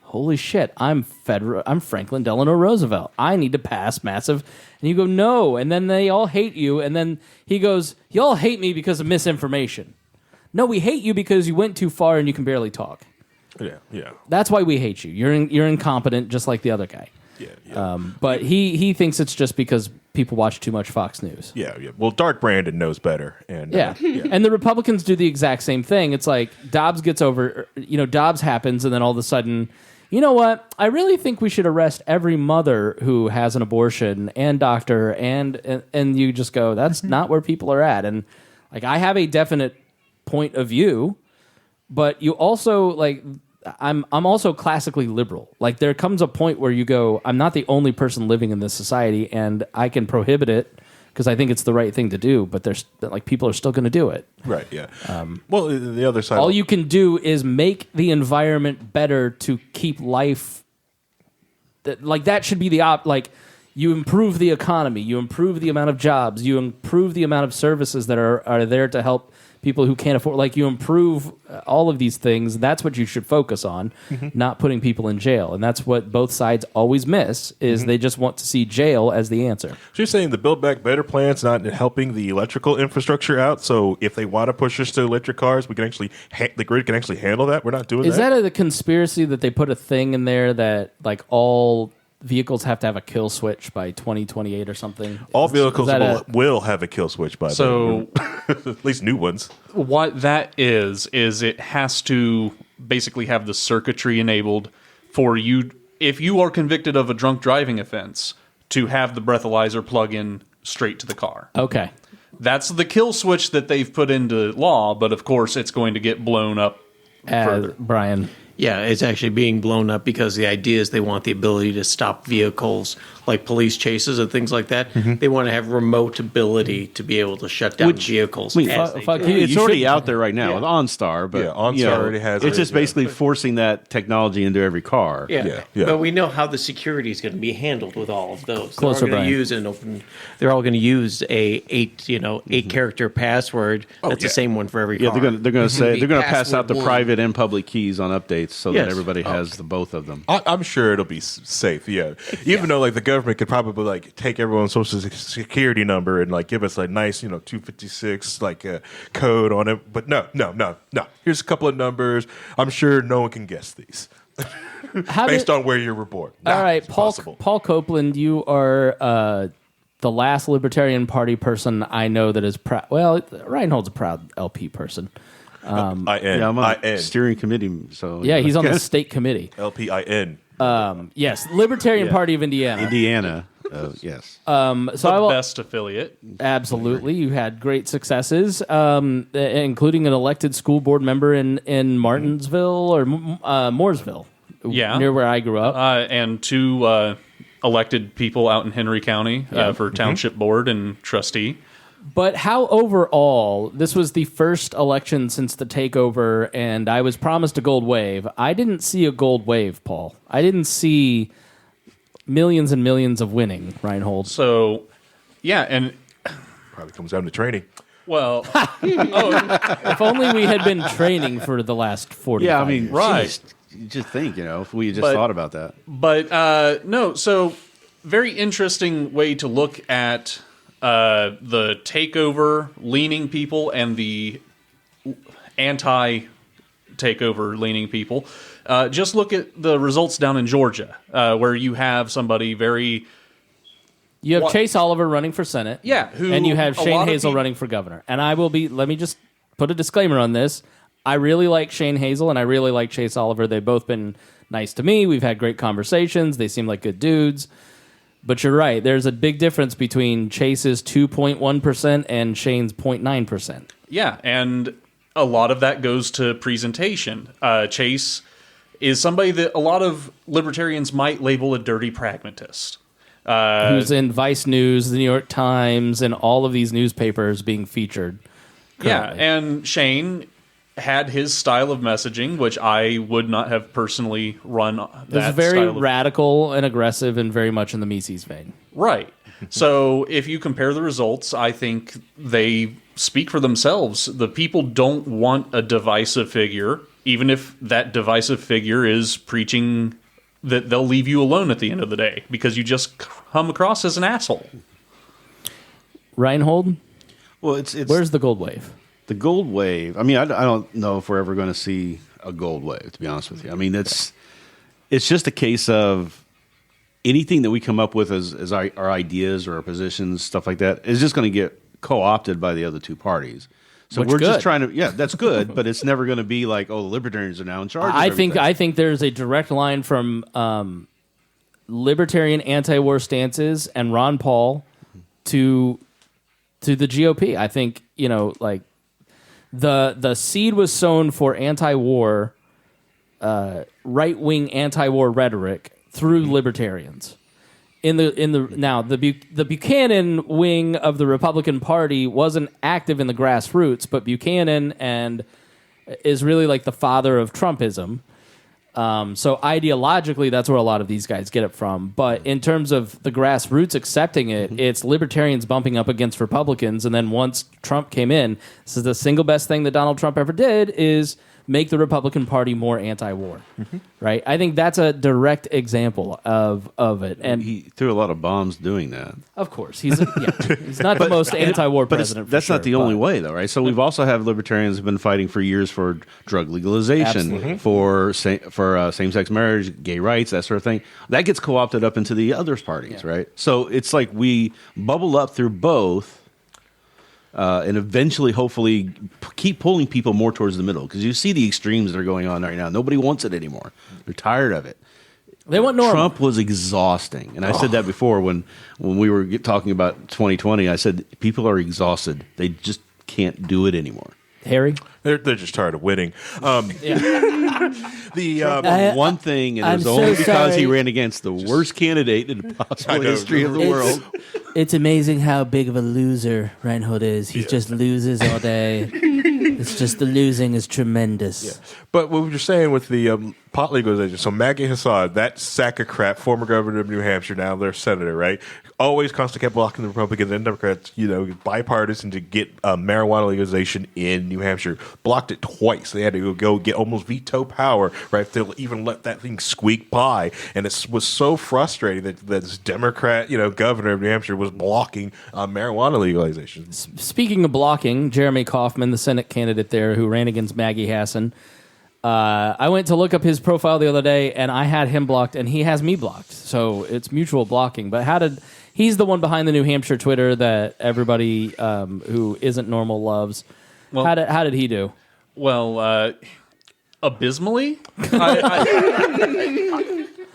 Speaker 1: holy shit, I'm Franklin Delano Roosevelt. I need to pass massive. And you go, no. And then they all hate you. And then he goes, you all hate me because of misinformation. No, we hate you because you went too far and you can barely talk.
Speaker 5: Yeah.
Speaker 1: That's why we hate you. You're incompetent, just like the other guy.
Speaker 5: Yeah.
Speaker 1: But he thinks it's just because people watch too much Fox News.
Speaker 5: Yeah. Well, Dark Brandon knows better. And
Speaker 1: And the Republicans do the exact same thing. It's like Dobbs gets over, Dobbs happens, and then all of a sudden, you know what? I really think we should arrest every mother who has an abortion and doctor, and you just go, that's not where people are at. And like, I have a definite point of view, but you also like, I'm also classically liberal. Like there comes a point where you go, I'm not the only person living in this society, and I can prohibit it because I think it's the right thing to do. But there's like people are still going to do it.
Speaker 5: Right. Yeah. Well, the other side.
Speaker 1: All you can do is make the environment better to keep life. That should be the like. You improve the economy, you improve the amount of jobs, you improve the amount of services that are there to help people who can't afford. Like you improve all of these things. That's what you should focus on, not putting people in jail. And that's what both sides always miss is they just want to see jail as the answer.
Speaker 5: So you're saying the Build Back Better plan's not helping the electrical infrastructure out. So if they want to push us to electric cars, we can actually the grid can actually handle that. We're not doing
Speaker 1: Is
Speaker 5: that.
Speaker 1: that a conspiracy that they put a thing in there that like all vehicles have to have a kill switch by 2028 or something?
Speaker 5: All vehicles will have a kill switch by
Speaker 6: So,
Speaker 5: then. At least new ones.
Speaker 6: What that is it has to basically have the circuitry enabled for you, if you are convicted of a drunk driving offense, to have the breathalyzer plug in straight to the car.
Speaker 1: Okay.
Speaker 6: That's the kill switch that they've put into law, but of course it's going to get blown up further.
Speaker 1: Brian.
Speaker 8: Yeah, it's actually being blown up because the idea is they want the ability to stop vehicles like police chases and things like that. They want to have remote ability to be able to shut down vehicles.
Speaker 4: It's already out there right now with OnStar, but
Speaker 5: OnStar already has
Speaker 4: it's just basically forcing that technology into every car.
Speaker 8: But we know how the security is going to be handled with all of those.
Speaker 1: Closer,
Speaker 8: They're all going to use a 8 character password. That's the same one for every car.
Speaker 4: They're going to say they're going to pass out the
Speaker 7: Password
Speaker 4: private and public keys on updates so that everybody has the both of them.
Speaker 5: I'm sure it'll be safe. Even though like the government could probably like take everyone's social security number and like give us like nice 256 like code on it, but no. Here's a couple of numbers. I'm sure no one can guess these based on where you were born.
Speaker 1: All right, Paul Copeland, you are the last Libertarian Party person I know that is proud. Well, Rhinehold's a proud LP person.
Speaker 4: I'm on the steering committee, so
Speaker 1: he's on the state committee.
Speaker 5: LPIN.
Speaker 1: Yes, Libertarian Party of Indiana.
Speaker 4: Yes.
Speaker 6: So best affiliate.
Speaker 1: Absolutely, you had great successes, including an elected school board member in Martinsville or Mooresville, near where I grew up,
Speaker 6: and 2 elected people out in Henry County for township board and trustee.
Speaker 1: But how overall, this was the first election since the takeover, and I was promised a gold wave. I didn't see a gold wave, Paul. I didn't see millions and millions of winning, Rhinehold.
Speaker 6: So,
Speaker 5: and probably comes down to training.
Speaker 6: Well,
Speaker 1: if only we had been training for the last 40 years.
Speaker 6: right.
Speaker 4: Just think, if we just thought about that.
Speaker 6: But no, so very interesting way to look at the takeover leaning people and the anti-takeover leaning people. Just look at the results down in Georgia, where you have somebody very...
Speaker 1: You have Chase Oliver running for Senate.
Speaker 6: Yeah.
Speaker 1: And you have Shane Hazel running for governor. And let me just put a disclaimer on this. I really like Shane Hazel and I really like Chase Oliver. They've both been nice to me. We've had great conversations. They seem like good dudes. But you're right. There's a big difference between Chase's 2.1% and Shane's 0.9%.
Speaker 6: Yeah, and a lot of that goes to presentation. Chase is somebody that a lot of libertarians might label a dirty pragmatist.
Speaker 1: Who's in Vice News, the New York Times, and all of these newspapers being featured currently.
Speaker 6: Yeah, and Shane had his style of messaging, which I would not have personally run that.
Speaker 1: It's very radical and aggressive and very much in the Mises vein.
Speaker 6: Right. So if you compare the results, I think they speak for themselves. The people don't want a divisive figure, even if that divisive figure is preaching that they'll leave you alone at the end of the day because you just come across as an asshole.
Speaker 1: Rhinehold?
Speaker 4: Well, it's
Speaker 1: where's the gold wave?
Speaker 4: The gold wave. I mean, I don't know if we're ever going to see a gold wave, to be honest with you. I mean, it's just a case of anything that we come up with as our ideas or our positions, stuff like that, is just going to get co-opted by the other two parties. So we're just trying to, that's good, but it's never going to be like, the Libertarians are now in charge.
Speaker 1: I think there's a direct line from Libertarian anti-war stances and Ron Paul to the GOP. I think the seed was sown for anti-war right wing anti war rhetoric through libertarians. The Buchanan wing of the Republican Party wasn't active in the grassroots, but Buchanan is really like the father of Trumpism. So ideologically, that's where a lot of these guys get it from. But in terms of the grassroots accepting it, it's libertarians bumping up against Republicans. And then once Trump came in, this is the single best thing that Donald Trump ever did is make the Republican Party more anti-war, right? I think that's a direct example of it. And
Speaker 4: he threw a lot of bombs doing that.
Speaker 1: Of course, he's not the most anti-war president.
Speaker 4: That's not the only way, though, right? So we've also have libertarians who've been fighting for years for drug legalization, for same-sex marriage, gay rights, that sort of thing. That gets co-opted up into the other parties, right? So it's like we bubble up through both. And eventually, hopefully, keep pulling people more towards the middle. Because you see the extremes that are going on right now. Nobody wants it anymore. They're tired of it.
Speaker 1: They want normal.
Speaker 4: Trump was exhausting. And I said that before when we were talking about 2020. I said, people are exhausted. They just can't do it anymore.
Speaker 1: Harry?
Speaker 5: They're just tired of winning.
Speaker 4: One thing, and it was only because he ran against the worst candidate in the possible history of the world.
Speaker 1: It's amazing how big of a loser Rhinehold is. He just loses all day. It's just the losing is tremendous.
Speaker 5: Yeah. But what you're saying with the pot legalization, so Maggie Hassan, that sack of crap, former governor of New Hampshire, now their senator, right? Always constantly kept blocking the Republicans and Democrats, bipartisan to get marijuana legalization in New Hampshire. Blocked it twice. They had to go get almost veto power, right? If they'll even let that thing squeak by. And it was so frustrating that this Democrat, governor of New Hampshire was blocking marijuana legalization.
Speaker 1: Speaking of blocking, Jeremy Kauffman, the Senate candidate there who ran against Maggie Hassan, I went to look up his profile the other day, and I had him blocked, and he has me blocked. So it's mutual blocking. But he's the one behind the New Hampshire Twitter that everybody who isn't normal loves. Well, how did he do?
Speaker 6: Well, abysmally.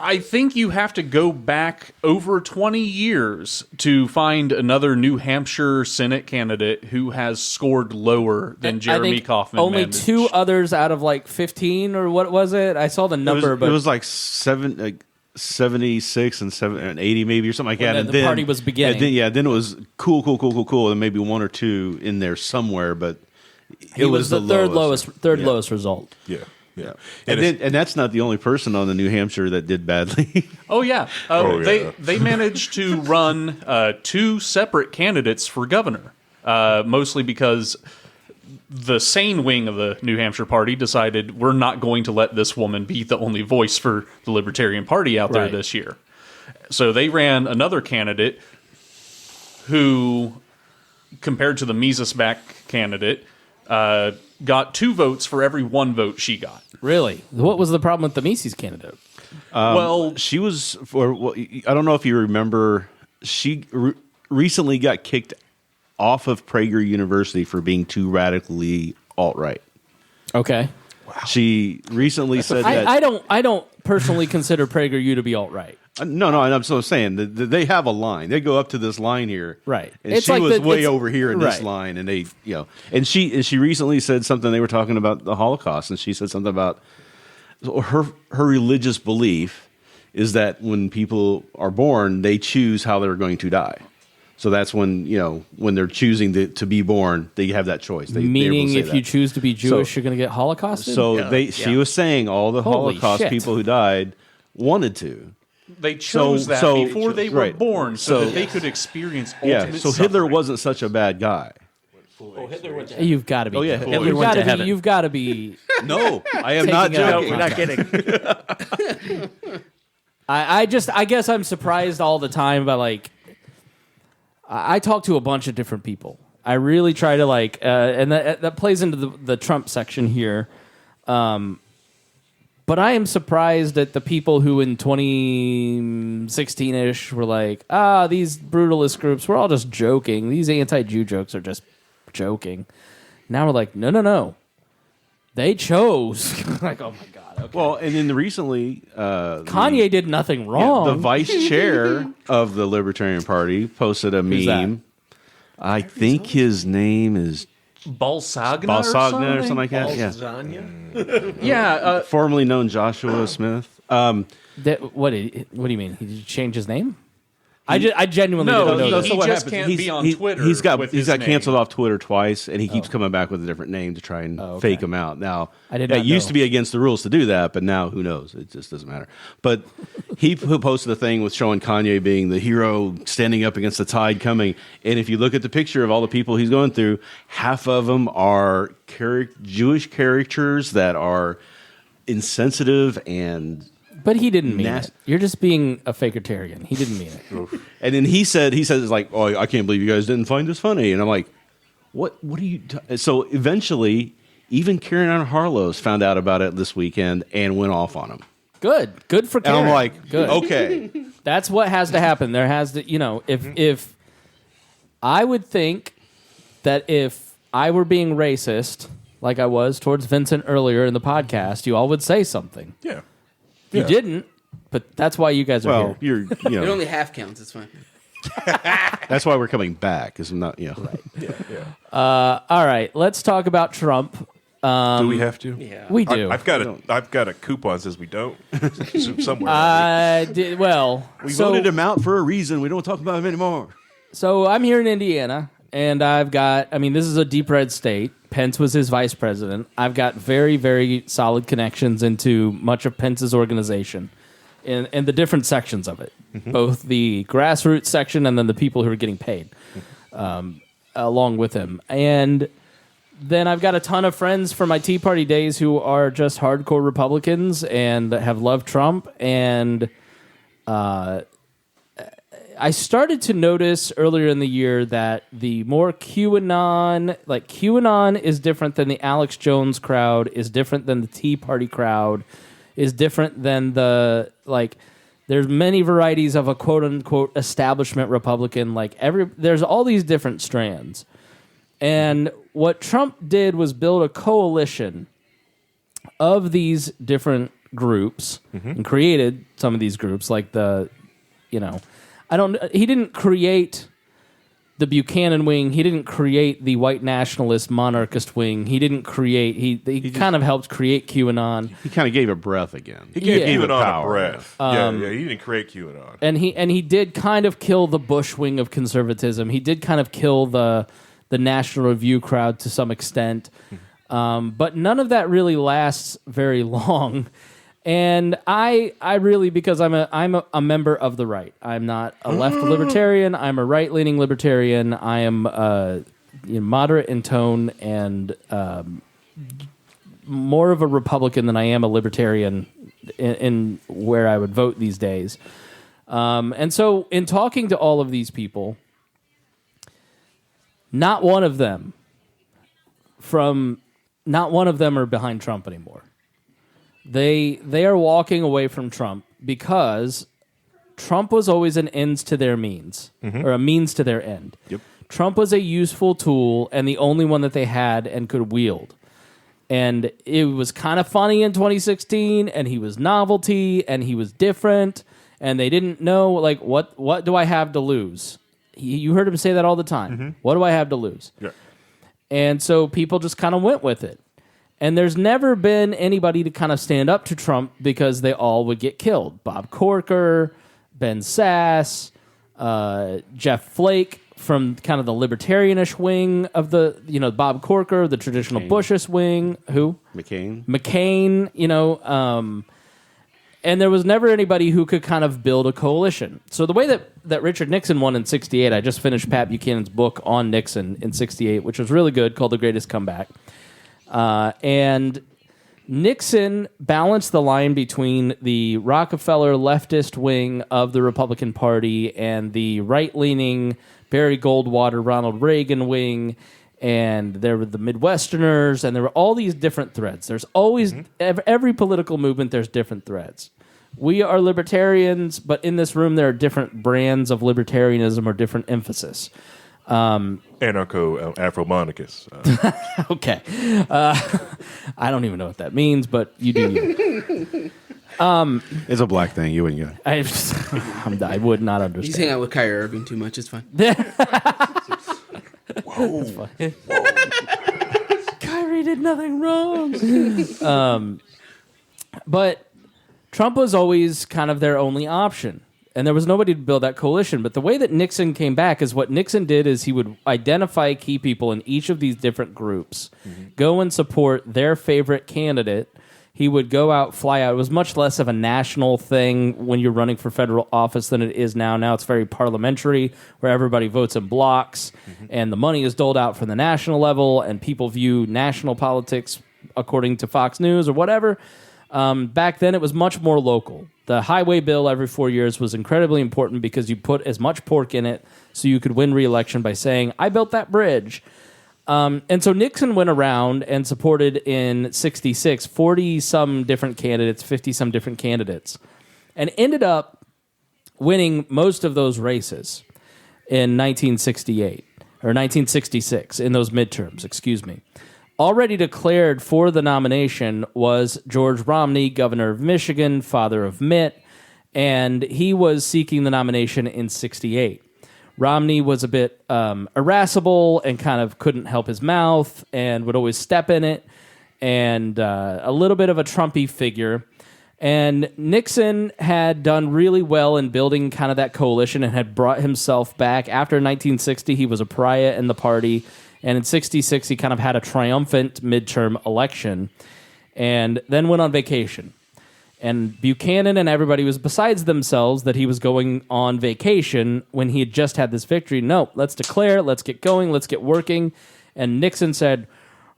Speaker 6: I think you have to go back over 20 years to find another New Hampshire Senate candidate who has scored lower than Jeremy Kauffman.
Speaker 1: Only two others out of like 15, or what was it? I saw the number,
Speaker 4: but it was like 76 and 80 maybe, or something like that.
Speaker 1: And the party was beginning.
Speaker 4: Then it was cool, and maybe one or two in there somewhere, but
Speaker 1: it was the third lowest result.
Speaker 5: Yeah. Yeah,
Speaker 4: and that's not the only person on the New Hampshire that did badly.
Speaker 6: Oh yeah, they managed to run two separate candidates for governor, mostly because the sane wing of the New Hampshire Party decided we're not going to let this woman be the only voice for the Libertarian Party out there this year. So they ran another candidate who, compared to the Mises-back candidate, got 2 votes for every 1 vote she got.
Speaker 1: Really? What was the problem with the Mises candidate?
Speaker 4: She was I don't know if you remember. She recently got kicked off of Prager University for being too radically alt-right.
Speaker 1: Okay.
Speaker 4: Wow. She recently said that
Speaker 1: I don't personally consider PragerU to be alt-right.
Speaker 4: No, I'm so saying that they have a line. They go up to this line here,
Speaker 1: right?
Speaker 4: And she was way over here in this line, and they, and she recently said something. They were talking about the Holocaust, and she said something about her religious belief is that when people are born, they choose how they're going to die. So that's when when they're choosing to be born, they have that choice.
Speaker 1: Meaning, if you choose to be Jewish, you're going to get Holocausted.
Speaker 4: So she was saying all the Holocaust people who died wanted to.
Speaker 6: They chose that before they were born so that they could experience ultimate
Speaker 4: so
Speaker 6: suffering.
Speaker 4: Hitler wasn't such a bad guy.
Speaker 1: Hitler went to You've got to be.
Speaker 4: Oh, yeah.
Speaker 1: Hitler went to heaven. You've got to be.
Speaker 4: No, I am not joking.
Speaker 8: We're not kidding.
Speaker 1: I guess I'm surprised all the time by I talk to a bunch of different people. I really try to and that plays into the Trump section here. But I am surprised at the people who in 2016-ish were like, these brutalist groups, we're all just joking. These anti-Jew jokes are just joking. Now we're like, no. They chose. Like, oh my God. Okay.
Speaker 4: Well, and then recently...
Speaker 1: Kanye did nothing wrong.
Speaker 4: The vice chair of the Libertarian Party posted a meme. I think his name is
Speaker 6: Balsagna
Speaker 4: or something like that. Yeah.
Speaker 8: Lasagna?
Speaker 6: Yeah.
Speaker 4: Formerly known Joshua Smith.
Speaker 1: What do you mean? He did change his name? I genuinely didn't know that.
Speaker 6: he just can't be on Twitter.
Speaker 4: He's got
Speaker 6: with his
Speaker 4: canceled
Speaker 6: name.
Speaker 4: off Twitter twice, and he keeps coming back with a different name to try and fake him out. Now,
Speaker 1: I did
Speaker 4: it
Speaker 1: not
Speaker 4: used
Speaker 1: know.
Speaker 4: to be against the rules to do that, but now who knows? It just doesn't matter. But he posted a thing with showing Kanye being the hero standing up against the tide coming, and if you look at the picture of all the people he's going through, half of them are Jewish caricatures that are insensitive and.
Speaker 1: But he didn't mean it. You're just being a fakertarian. He didn't mean it.
Speaker 4: And then he says like, "Oh, I can't believe you guys didn't find this funny." And I'm like, "What are you?" So eventually, even Karen Harlow's found out about it this weekend and went off on him.
Speaker 1: Good for Karen.
Speaker 4: And I'm like,
Speaker 1: good.
Speaker 4: Okay,
Speaker 1: That's what has to happen. There has to, if I would think that if I were being racist, like I was towards Vincent earlier in the podcast, you all would say something.
Speaker 5: Yeah.
Speaker 1: You didn't, but that's why you guys are
Speaker 4: well,
Speaker 1: here.
Speaker 4: it
Speaker 7: It only half counts. It's fine.
Speaker 4: that's why we're coming back. Because I'm not,
Speaker 5: Yeah.
Speaker 1: All right, let's talk about Trump.
Speaker 5: Do we have to?
Speaker 7: Yeah.
Speaker 1: We do.
Speaker 5: I've got a coupon that says we don't. Somewhere.
Speaker 4: we voted him out for a reason. We don't talk about him anymore.
Speaker 1: So I'm here in Indiana, and this is a deep red state. Pence was his vice president. I've got very, very solid connections into much of Pence's organization and the different sections of it, both the grassroots section and then the people who are getting paid along with him. And then I've got a ton of friends from my Tea Party days who are just hardcore Republicans and have loved Trump. And I started to notice earlier in the year that the more QAnon is different than the Alex Jones crowd, is different than the Tea Party crowd, is different than there's many varieties of a quote unquote establishment Republican. There's all these different strands. And what Trump did was build a coalition of these different groups and created some of these groups he didn't create the Buchanan wing. He didn't create the white nationalist monarchist wing. He didn't create. He kind of helped create QAnon.
Speaker 4: He kind of gave it breath again.
Speaker 5: He gave
Speaker 4: it
Speaker 5: QAnon
Speaker 4: power.
Speaker 5: a breath. He didn't create QAnon.
Speaker 1: And he did kind of kill the Bush wing of conservatism. He did kind of kill the National Review crowd to some extent. But none of that really lasts very long. And I really, because I'm a member of the right. I'm not a left libertarian. I'm a right leaning libertarian. I am moderate in tone and more of a Republican than I am a libertarian in where I would vote these days. And so, in talking to all of these people, not one of them are behind Trump anymore. They are walking away from Trump because Trump was always an ends to their means, or a means to their end.
Speaker 5: Yep.
Speaker 1: Trump was a useful tool and the only one that they had and could wield. And it was kind of funny in 2016, and he was novelty, and he was different, and they didn't know, what do I have to lose? You heard him say that all the time. What do I have to lose?
Speaker 5: Yeah.
Speaker 1: And so people just kind of went with it. And there's never been anybody to kind of stand up to Trump because they all would get killed. Bob Corker, Ben Sass, Jeff Flake from kind of the libertarianish wing of Bob Corker, the traditional Bushist wing. Who? McCain, and there was never anybody who could kind of build a coalition. So the way that Richard Nixon won in 1968, I just finished Pat Buchanan's book on Nixon in 1968, which was really good, called The Greatest Comeback. And Nixon balanced the line between the Rockefeller leftist wing of the Republican Party and the right-leaning Barry Goldwater, Ronald Reagan wing, and there were the Midwesterners, and there were all these different threads. There's always, every political movement, there's different threads. We are libertarians, but in this room there are different brands of libertarianism or different emphasis.
Speaker 5: Anarcho-Afromonicus.
Speaker 1: Okay. I don't even know what that means, but you do you.
Speaker 4: It's a black thing. You wouldn't get it.
Speaker 1: I would not understand.
Speaker 7: He's hanging out with Kyrie Irving too much. It's fine.
Speaker 5: Whoa.
Speaker 1: did nothing wrong. But Trump was always kind of their only option. And there was nobody to build that coalition. But the way that Nixon came back is what Nixon did is he would identify key people in each of these different groups, go and support their favorite candidate. He would go out, fly out. It was much less of a national thing when you're running for federal office than it is now. Now it's very parliamentary, where everybody votes in blocks, and the money is doled out from the national level, and people view national politics according to Fox News or whatever. Back then, it was much more local. The highway bill every 4 years was incredibly important because you put as much pork in it so you could win re-election by saying, I built that bridge. And so Nixon went around and supported in 66, 40-some different candidates, 50-some different candidates, and ended up winning most of those races in 1968, or 1966, in those midterms, excuse me. Already declared for the nomination was George Romney, governor of Michigan, father of Mitt, and he was seeking the nomination in 68. Romney was a bit irascible and kind of couldn't help his mouth and would always step in it, and a little bit of a Trumpy figure. And Nixon had done really well in building kind of that coalition and had brought himself back. After 1960, he was a pariah in the party. And in 66, he kind of had a triumphant midterm election and then went on vacation. And Buchanan and everybody was besides themselves that he was going on vacation when he had just had this victory. No, let's declare, let's get going, let's get working. And Nixon said,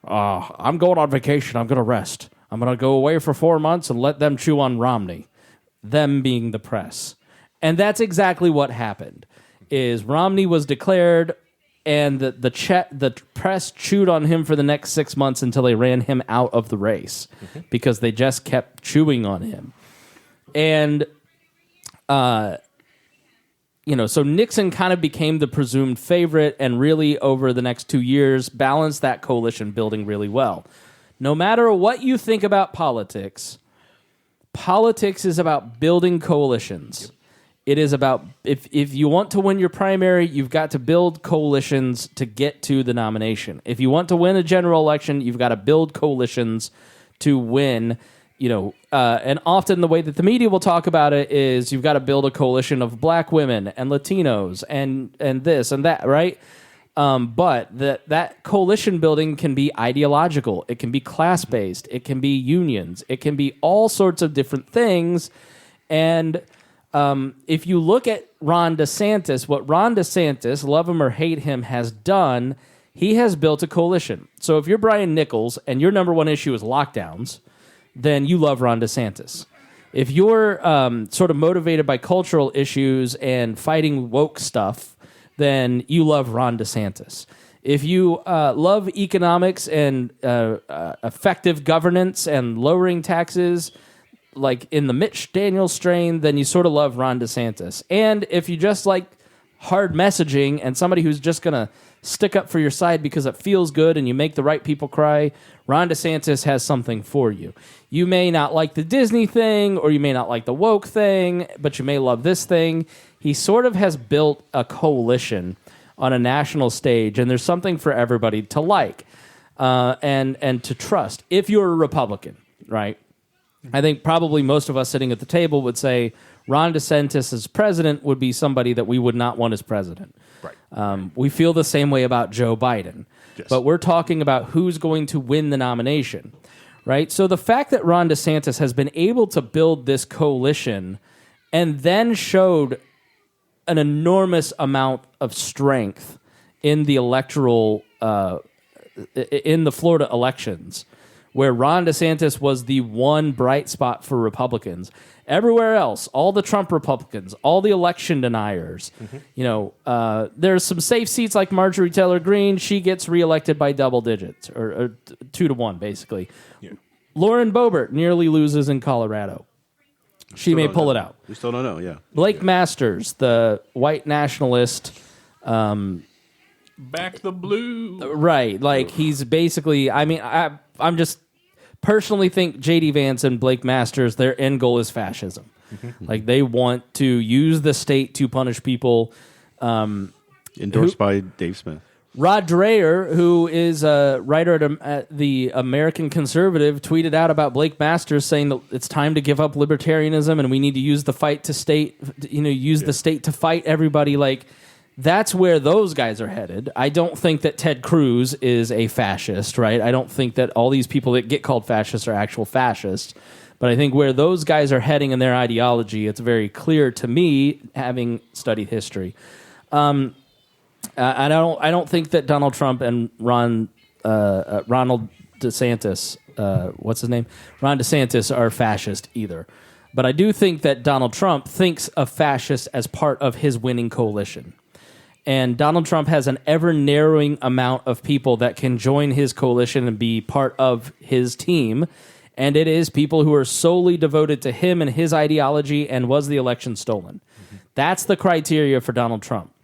Speaker 1: I'm going on vacation, I'm going to rest. I'm going to go away for 4 months and let them chew on Romney, them being the press. And that's exactly what happened, is Romney was declared, and the press chewed on him for the next 6 months until they ran him out of the race because they just kept chewing on him. And, so Nixon kind of became the presumed favorite and really over the next 2 years balanced that coalition building really well. No matter what you think about politics is about building coalitions. It is about, if you want to win your primary, you've got to build coalitions to get to the nomination. If you want to win a general election, you've got to build coalitions to win, and often the way that the media will talk about it is you've got to build a coalition of black women and Latinos and this and that, right? But that coalition building can be ideological. It can be class-based. It can be unions. It can be all sorts of different things. And if you look at Ron DeSantis, what Ron DeSantis, love him or hate him, has done, he has built a coalition. So if you're Brian Nichols and your number one issue is lockdowns, then you love Ron DeSantis. If you're sort of motivated by cultural issues and fighting woke stuff, then you love Ron DeSantis. If you love economics and effective governance and lowering taxes, like in the Mitch Daniels strain, then you sort of love Ron DeSantis. And if you just like hard messaging and somebody who's just going to stick up for your side because it feels good and you make the right people cry, Ron DeSantis has something for you. You may not like the Disney thing or you may not like the woke thing, but you may love this thing. He sort of has built a coalition on a national stage, and there's something for everybody to like and to trust. If you're a Republican, right? I think probably most of us sitting at the table would say Ron DeSantis as president would be somebody that we would not want as president. Right. We feel the same way about Joe Biden. Yes. But we're talking about who's going to win the nomination, right? So the fact that Ron DeSantis has been able to build this coalition and then showed an enormous amount of strength in the electoral, in the Florida elections, where Ron DeSantis was the one bright spot for Republicans. Everywhere else, all the Trump Republicans, all the election deniers, there's some safe seats like Marjorie Taylor Greene. She gets reelected by double digits, or 2-1, basically. Yeah. Lauren Boebert nearly loses in Colorado. She may pull it out.
Speaker 4: We still don't know, yeah.
Speaker 1: Blake Masters, the white nationalist...
Speaker 6: Back the blue.
Speaker 1: Right. Like, he's basically... I'm just... personally think J.D. Vance and Blake Masters, their end goal is fascism. Like, they want to use the state to punish people.
Speaker 4: Endorsed by Dave Smith.
Speaker 1: Rod Dreher, who is a writer at the American Conservative, tweeted out about Blake Masters saying that it's time to give up libertarianism and we need to use the fight to state, the state to fight everybody. Like, that's where those guys are headed. I don't think that Ted Cruz is a fascist, right? I don't think that all these people that get called fascists are actual fascists. But I think where those guys are heading in their ideology, it's very clear to me, having studied history. I don't think that Donald Trump and Ronald DeSantis, what's his name? Ron DeSantis are fascist either. But I do think that Donald Trump thinks of fascists as part of his winning coalition. And Donald Trump has an ever-narrowing amount of people that can join his coalition and be part of his team. And it is people who are solely devoted to him and his ideology and was the election stolen. Mm-hmm. That's the criteria for Donald Trump.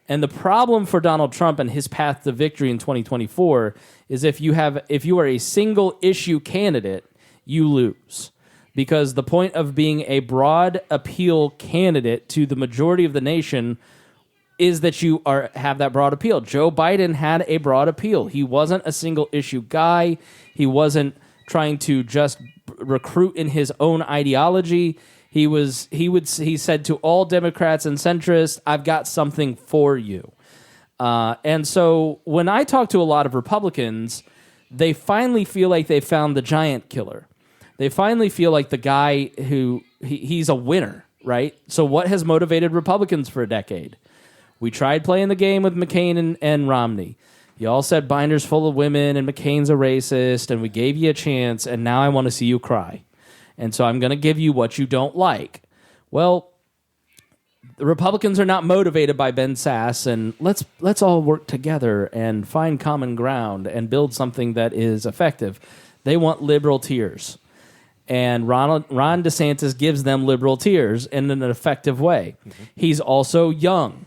Speaker 1: And the problem for Donald Trump and his path to victory in 2024 is if you are a single issue candidate, you lose. Because the point of being a broad appeal candidate to the majority of the nation is that you have that broad appeal. Joe Biden had a broad appeal. He wasn't a single issue guy. He wasn't trying to just recruit in his own ideology. He said to all Democrats and centrists, I've got something for you. And so when I talk to a lot of Republicans, they finally feel like they found the giant killer. They finally feel like the guy who he's a winner, right? So what has motivated Republicans for a decade? We tried playing the game with McCain and Romney. You all said Binder's full of women and McCain's a racist, and we gave you a chance, and now I want to see you cry. And so I'm going to give you what you don't like. Well, the Republicans are not motivated by Ben Sass, and let's all work together and find common ground and build something that is effective. They want liberal tears. And Ron DeSantis gives them liberal tears in an effective way. Mm-hmm. He's also young.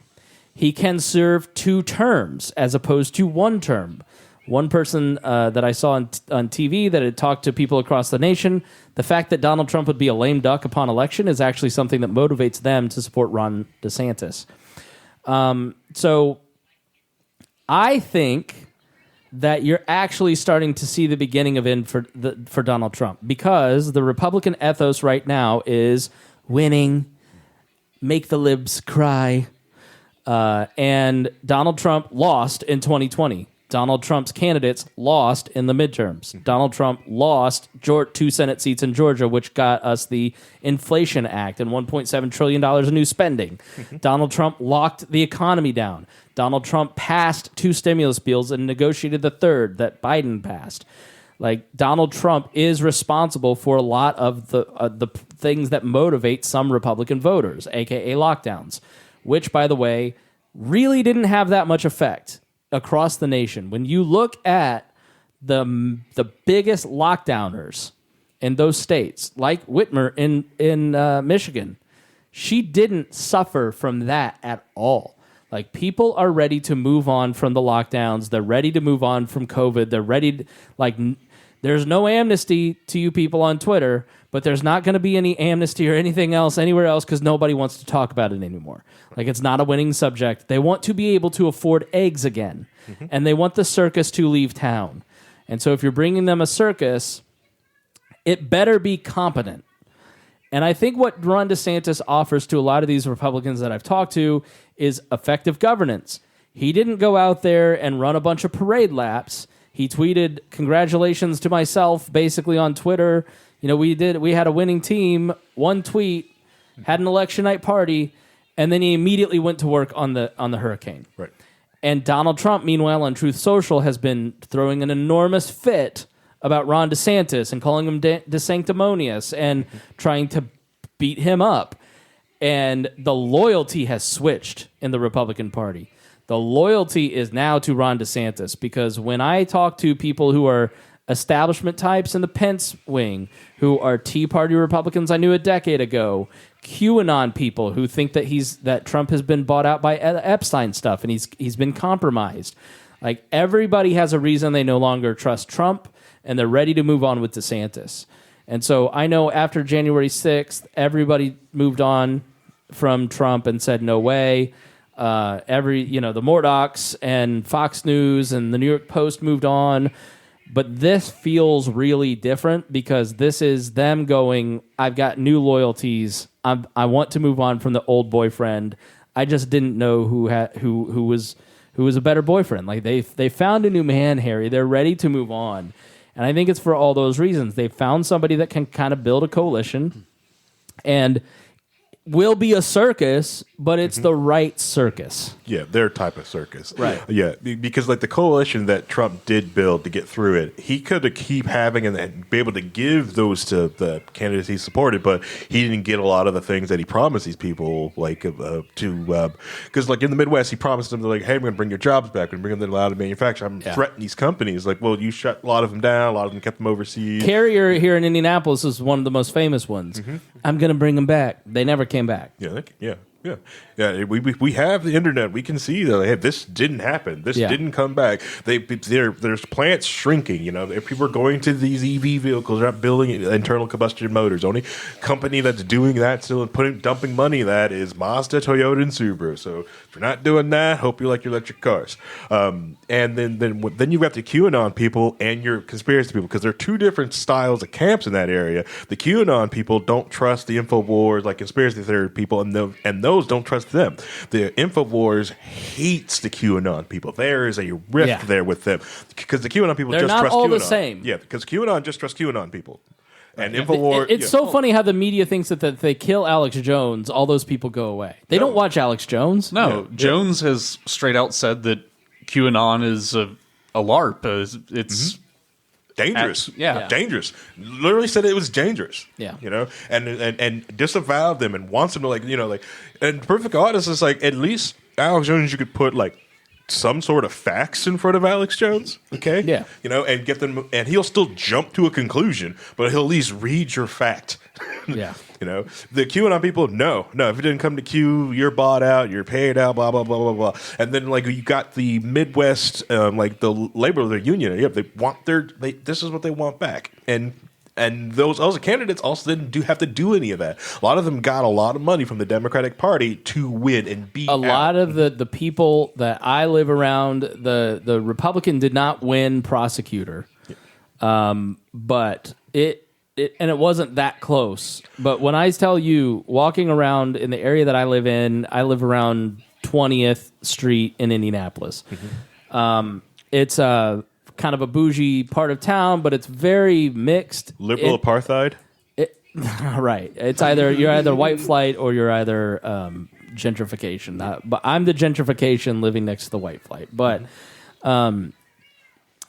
Speaker 1: He can serve 2 terms as opposed to 1 term. One person that I saw on TV that had talked to people across the nation, the fact that Donald Trump would be a lame duck upon election is actually something that motivates them to support Ron DeSantis. So I think that you're actually starting to see the beginning of end for Donald Trump, because the Republican ethos right now is winning, make the libs cry, and Donald Trump lost in 2020. Donald Trump's candidates lost in the midterms. Donald Trump lost 2 Senate seats in Georgia, which got us the Inflation Act and $1.7 trillion in new spending. Donald Trump locked the economy down. Donald Trump passed 2 stimulus bills and negotiated the 3rd that Biden passed. Like, Donald Trump is responsible for a lot of the things that motivate some Republican voters, a.k.a. lockdowns, which, by the way, really didn't have that much effect across the nation. When you look at the biggest lockdowners in those states, like Whitmer in Michigan, she didn't suffer from that at all. Like, people are ready to move on from the lockdowns. They're ready to move on from COVID. They're ready to, there's no amnesty to you people on Twitter, but there's not going to be any amnesty or anything else anywhere else because nobody wants to talk about it anymore. Like, it's not a winning subject. They want to be able to afford eggs again, and they want the circus to leave town. And so if you're bringing them a circus, it better be competent. And I think what Ron DeSantis offers to a lot of these Republicans that I've talked to is effective governance. He didn't go out there and run a bunch of parade laps. He tweeted, "Congratulations to myself," basically on Twitter. We had a winning team, 1 tweet, had an election night party, and then he immediately went to work on the hurricane.
Speaker 5: Right.
Speaker 1: And Donald Trump, meanwhile, on Truth Social, has been throwing an enormous fit about Ron DeSantis and calling him sanctimonious and trying to beat him up. And the loyalty has switched in the Republican Party. The loyalty is now to Ron DeSantis, because when I talk to people who are establishment types in the Pence wing, who are Tea Party Republicans I knew a decade ago, QAnon people who think that Trump has been bought out by Epstein stuff and he's been compromised. Like, everybody has a reason they no longer trust Trump, and they're ready to move on with DeSantis. And so I know after January 6th, everybody moved on from Trump and said, no way. The Murdochs and Fox News and the New York Post moved on. But this feels really different because this is them going, I've got new loyalties. I want to move on from the old boyfriend. I just didn't know who was a better boyfriend. Like they found a new man, Harry. They're ready to move on. And I think it's for all those reasons. They found somebody that can kind of build a coalition and will be a circus, but it's the right circus.
Speaker 5: Yeah, their type of circus.
Speaker 1: Right.
Speaker 5: Yeah, because like the coalition that Trump did build to get through it, he could have keep having and be able to give those to the candidates he supported, but he didn't get a lot of the things that he promised these people, like because like in the Midwest, he promised them, like, hey, I'm going to bring your jobs back and bring them to of manufacture. I'm threatening these companies. Like, well, you shut a lot of them down. A lot of them kept them overseas.
Speaker 1: Carrier here in Indianapolis is one of the most famous ones. I'm going to bring them back. They never came back.
Speaker 5: Yeah. We have the internet. We can see that, hey, this didn't happen. This didn't come back. There's plants shrinking. People are going to these EV vehicles. They're not building internal combustion motors. Only company that's doing that still and dumping money in that is Mazda, Toyota, and Subaru. So if you're not doing that, hope you like your electric cars. And then you've got the QAnon people and your conspiracy people, because there are two different styles of camps in that area. The QAnon people don't trust the InfoWars, like conspiracy theory people, and those don't trust them. The InfoWars hates the QAnon people. There is a rift there with them because the QAnon people
Speaker 1: They're
Speaker 5: just
Speaker 1: not
Speaker 5: trust
Speaker 1: all
Speaker 5: QAnon.
Speaker 1: The same.
Speaker 5: Yeah, because QAnon just trusts QAnon people. And InfoWars...
Speaker 1: It's so funny how the media thinks that they kill Alex Jones, all those people go away. They don't watch Alex Jones.
Speaker 6: No, Jones has straight out said that QAnon is a LARP. It's
Speaker 5: dangerous.
Speaker 6: Dangerous.
Speaker 5: Literally said it was dangerous.
Speaker 1: Yeah.
Speaker 5: And disavowed them and wants them to and perfect honest is like, at least Alex Jones, you could put like some sort of facts in front of Alex Jones, okay?
Speaker 1: Yeah.
Speaker 5: And get them, and he'll still jump to a conclusion, but he'll at least read your fact.
Speaker 1: Yeah.
Speaker 5: The QAnon people, no, if it didn't come to Q, you're bought out, you're paid out, blah, blah, blah, blah, blah. And then, you got the Midwest, the labor, their union, they want this is what they want back. And those other candidates also didn't have to do any of that. A lot of them got a lot of money from the Democratic Party to win and beat
Speaker 1: a lot of the people that I live around. The Republican did not win prosecutor, but it wasn't that close. But when I tell you, walking around in the area that I live in, I live around 20th Street in Indianapolis. It's kind of a bougie part of town, but it's very mixed.
Speaker 5: Liberal apartheid?
Speaker 1: Right. It's you're either white flight or you're either gentrification. But I'm the gentrification living next to the white flight. But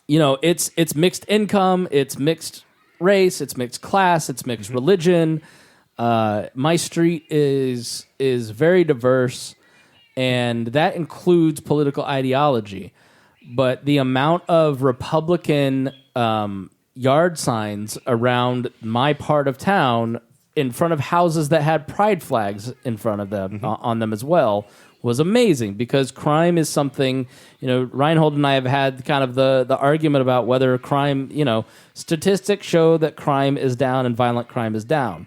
Speaker 1: it's mixed income, it's mixed race, it's mixed class, it's mixed religion. My street is very diverse, and that includes political ideology. But the amount of Republican yard signs around my part of town in front of houses that had pride flags in front of them on them as well was amazing, because crime is something, Rhinehold and I have had kind of the argument about whether crime, statistics show that crime is down and violent crime is down.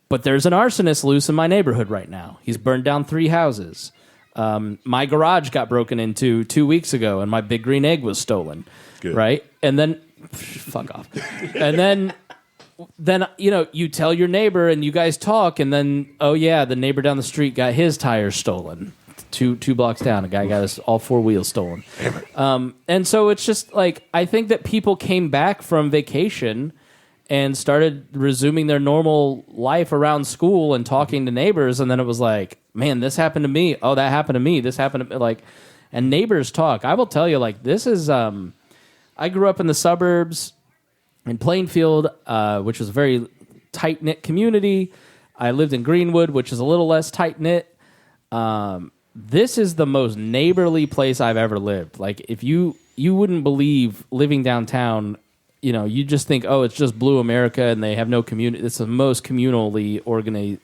Speaker 1: But there's an arsonist loose in my neighborhood right now. He's burned down 3 houses. My garage got broken into 2 weeks ago, and my big green egg was stolen.
Speaker 5: Good.
Speaker 1: Right? And then, fuck off. And then you tell your neighbor, and you guys talk, and then, oh yeah, the neighbor down the street got his tires stolen. Two blocks down, a guy got his all 4 wheels stolen. And so it's just like, I think that people came back from vacation and started resuming their normal life around school and talking to neighbors, and then it was like, man, this happened to me. Oh, that happened to me. This happened to me. And neighbors talk. I will tell you, this is. I grew up in the suburbs in Plainfield, which was a very tight knit community. I lived in Greenwood, which is a little less tight knit. This is the most neighborly place I've ever lived. If you wouldn't believe living downtown. You just think, oh, it's just Blue America, and they have no community. It's the most communally organized,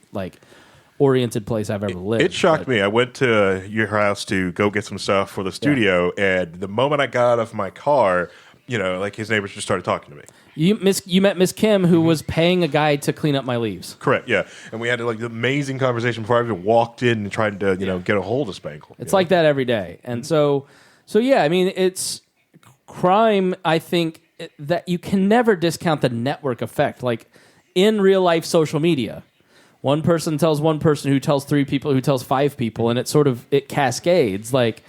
Speaker 1: oriented place I've ever lived.
Speaker 5: It shocked me. I went to your house to go get some stuff for the studio, and the moment I got out of my car, like his neighbors just started talking to me.
Speaker 1: You met Miss Kim, who was paying a guy to clean up my leaves.
Speaker 5: Correct, yeah. And we had an amazing conversation before I even walked in and tried to, get a hold of Spangle.
Speaker 1: It's like that every day. And so yeah, I mean, it's crime, I think, that you can never discount the network effect. Like, in real life social media, one person tells one person who tells 3 people who tells 5 people, and it cascades. Like,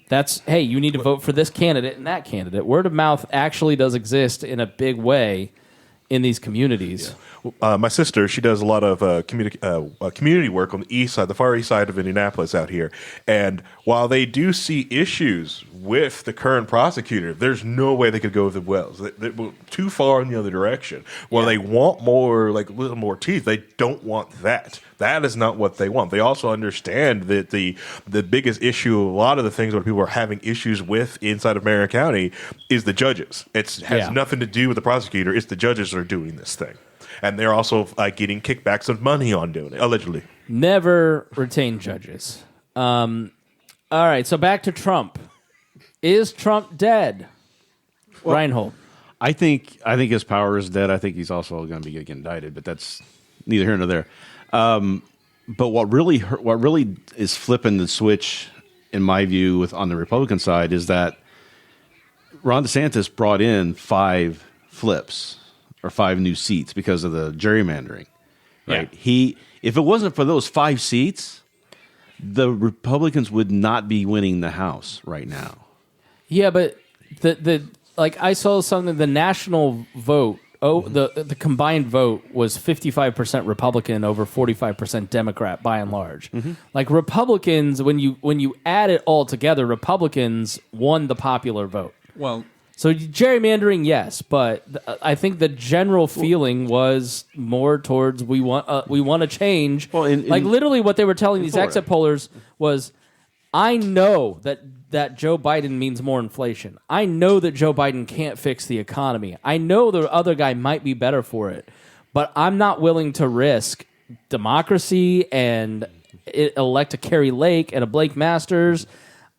Speaker 1: that's, hey, you need to vote for this candidate and that candidate. Word of mouth actually does exist in a big way in these communities.
Speaker 5: Yeah. My sister, she does a lot of community work on the east side, the far east side of Indianapolis out here. And while they do see issues with the current prosecutor, there's no way they could go with the Wells. They're too far in the other direction. While they want more, like a little more teeth, they don't want that. That is not what they want. They also understand that the biggest issue, a lot of the things that people are having issues with inside of Marion County is the judges. It has nothing to do with the prosecutor. It's the judges that are doing this thing. And they're also getting kickbacks of money on doing it, allegedly.
Speaker 1: Never retain judges. All right, so back to Trump. Is Trump dead? Rhinehold.
Speaker 4: I think his power is dead. I think he's also going to be getting indicted, but that's neither here nor there. But what really is flipping the switch, in my view, on the Republican side, is that Ron DeSantis brought in 5 flips or 5 new seats because of the gerrymandering. Right? Yeah. If it wasn't for those 5 seats, the Republicans would not be winning the House right now.
Speaker 1: Yeah, but I saw something. The national vote. The combined vote was 55% Republican over 45% Democrat by and large. Mm-hmm. Like, Republicans, when you add it all together, Republicans won the popular vote.
Speaker 6: Well,
Speaker 1: so gerrymandering, yes, but I think the general feeling was more towards we want a change. Well, literally, what they were telling these exit pollers was, I know that Joe Biden means more inflation. I know that Joe Biden can't fix the economy. I know the other guy might be better for it, but I'm not willing to risk democracy and elect a Kerry Lake and a Blake Masters.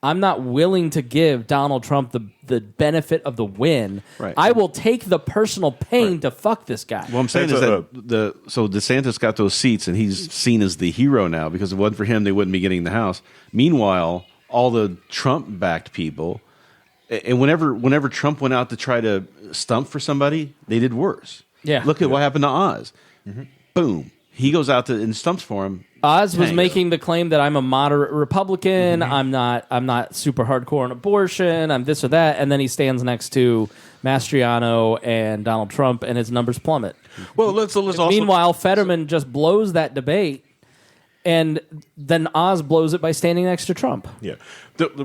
Speaker 1: I'm not willing to give Donald Trump the benefit of the win. Right. I will take the personal pain to fuck this guy.
Speaker 4: What I'm saying is that so DeSantis got those seats, and he's seen as the hero now, because if it wasn't for him, they wouldn't be getting the House. Meanwhile, all the Trump-backed people, and whenever Trump went out to try to stump for somebody, they did worse.
Speaker 1: Yeah.
Speaker 4: Look at what happened to Oz. Mm-hmm. Boom. He goes out and stumps for him.
Speaker 1: Oz was making the claim that I'm a moderate Republican. Mm-hmm. I'm not super hardcore on abortion. I'm this or that, and then he stands next to Mastriano and Donald Trump, and his numbers plummet.
Speaker 5: Well, let's also.
Speaker 1: Meanwhile, Fetterman just blows that debate, and then Oz blows it by standing next to Trump.
Speaker 5: Yeah, but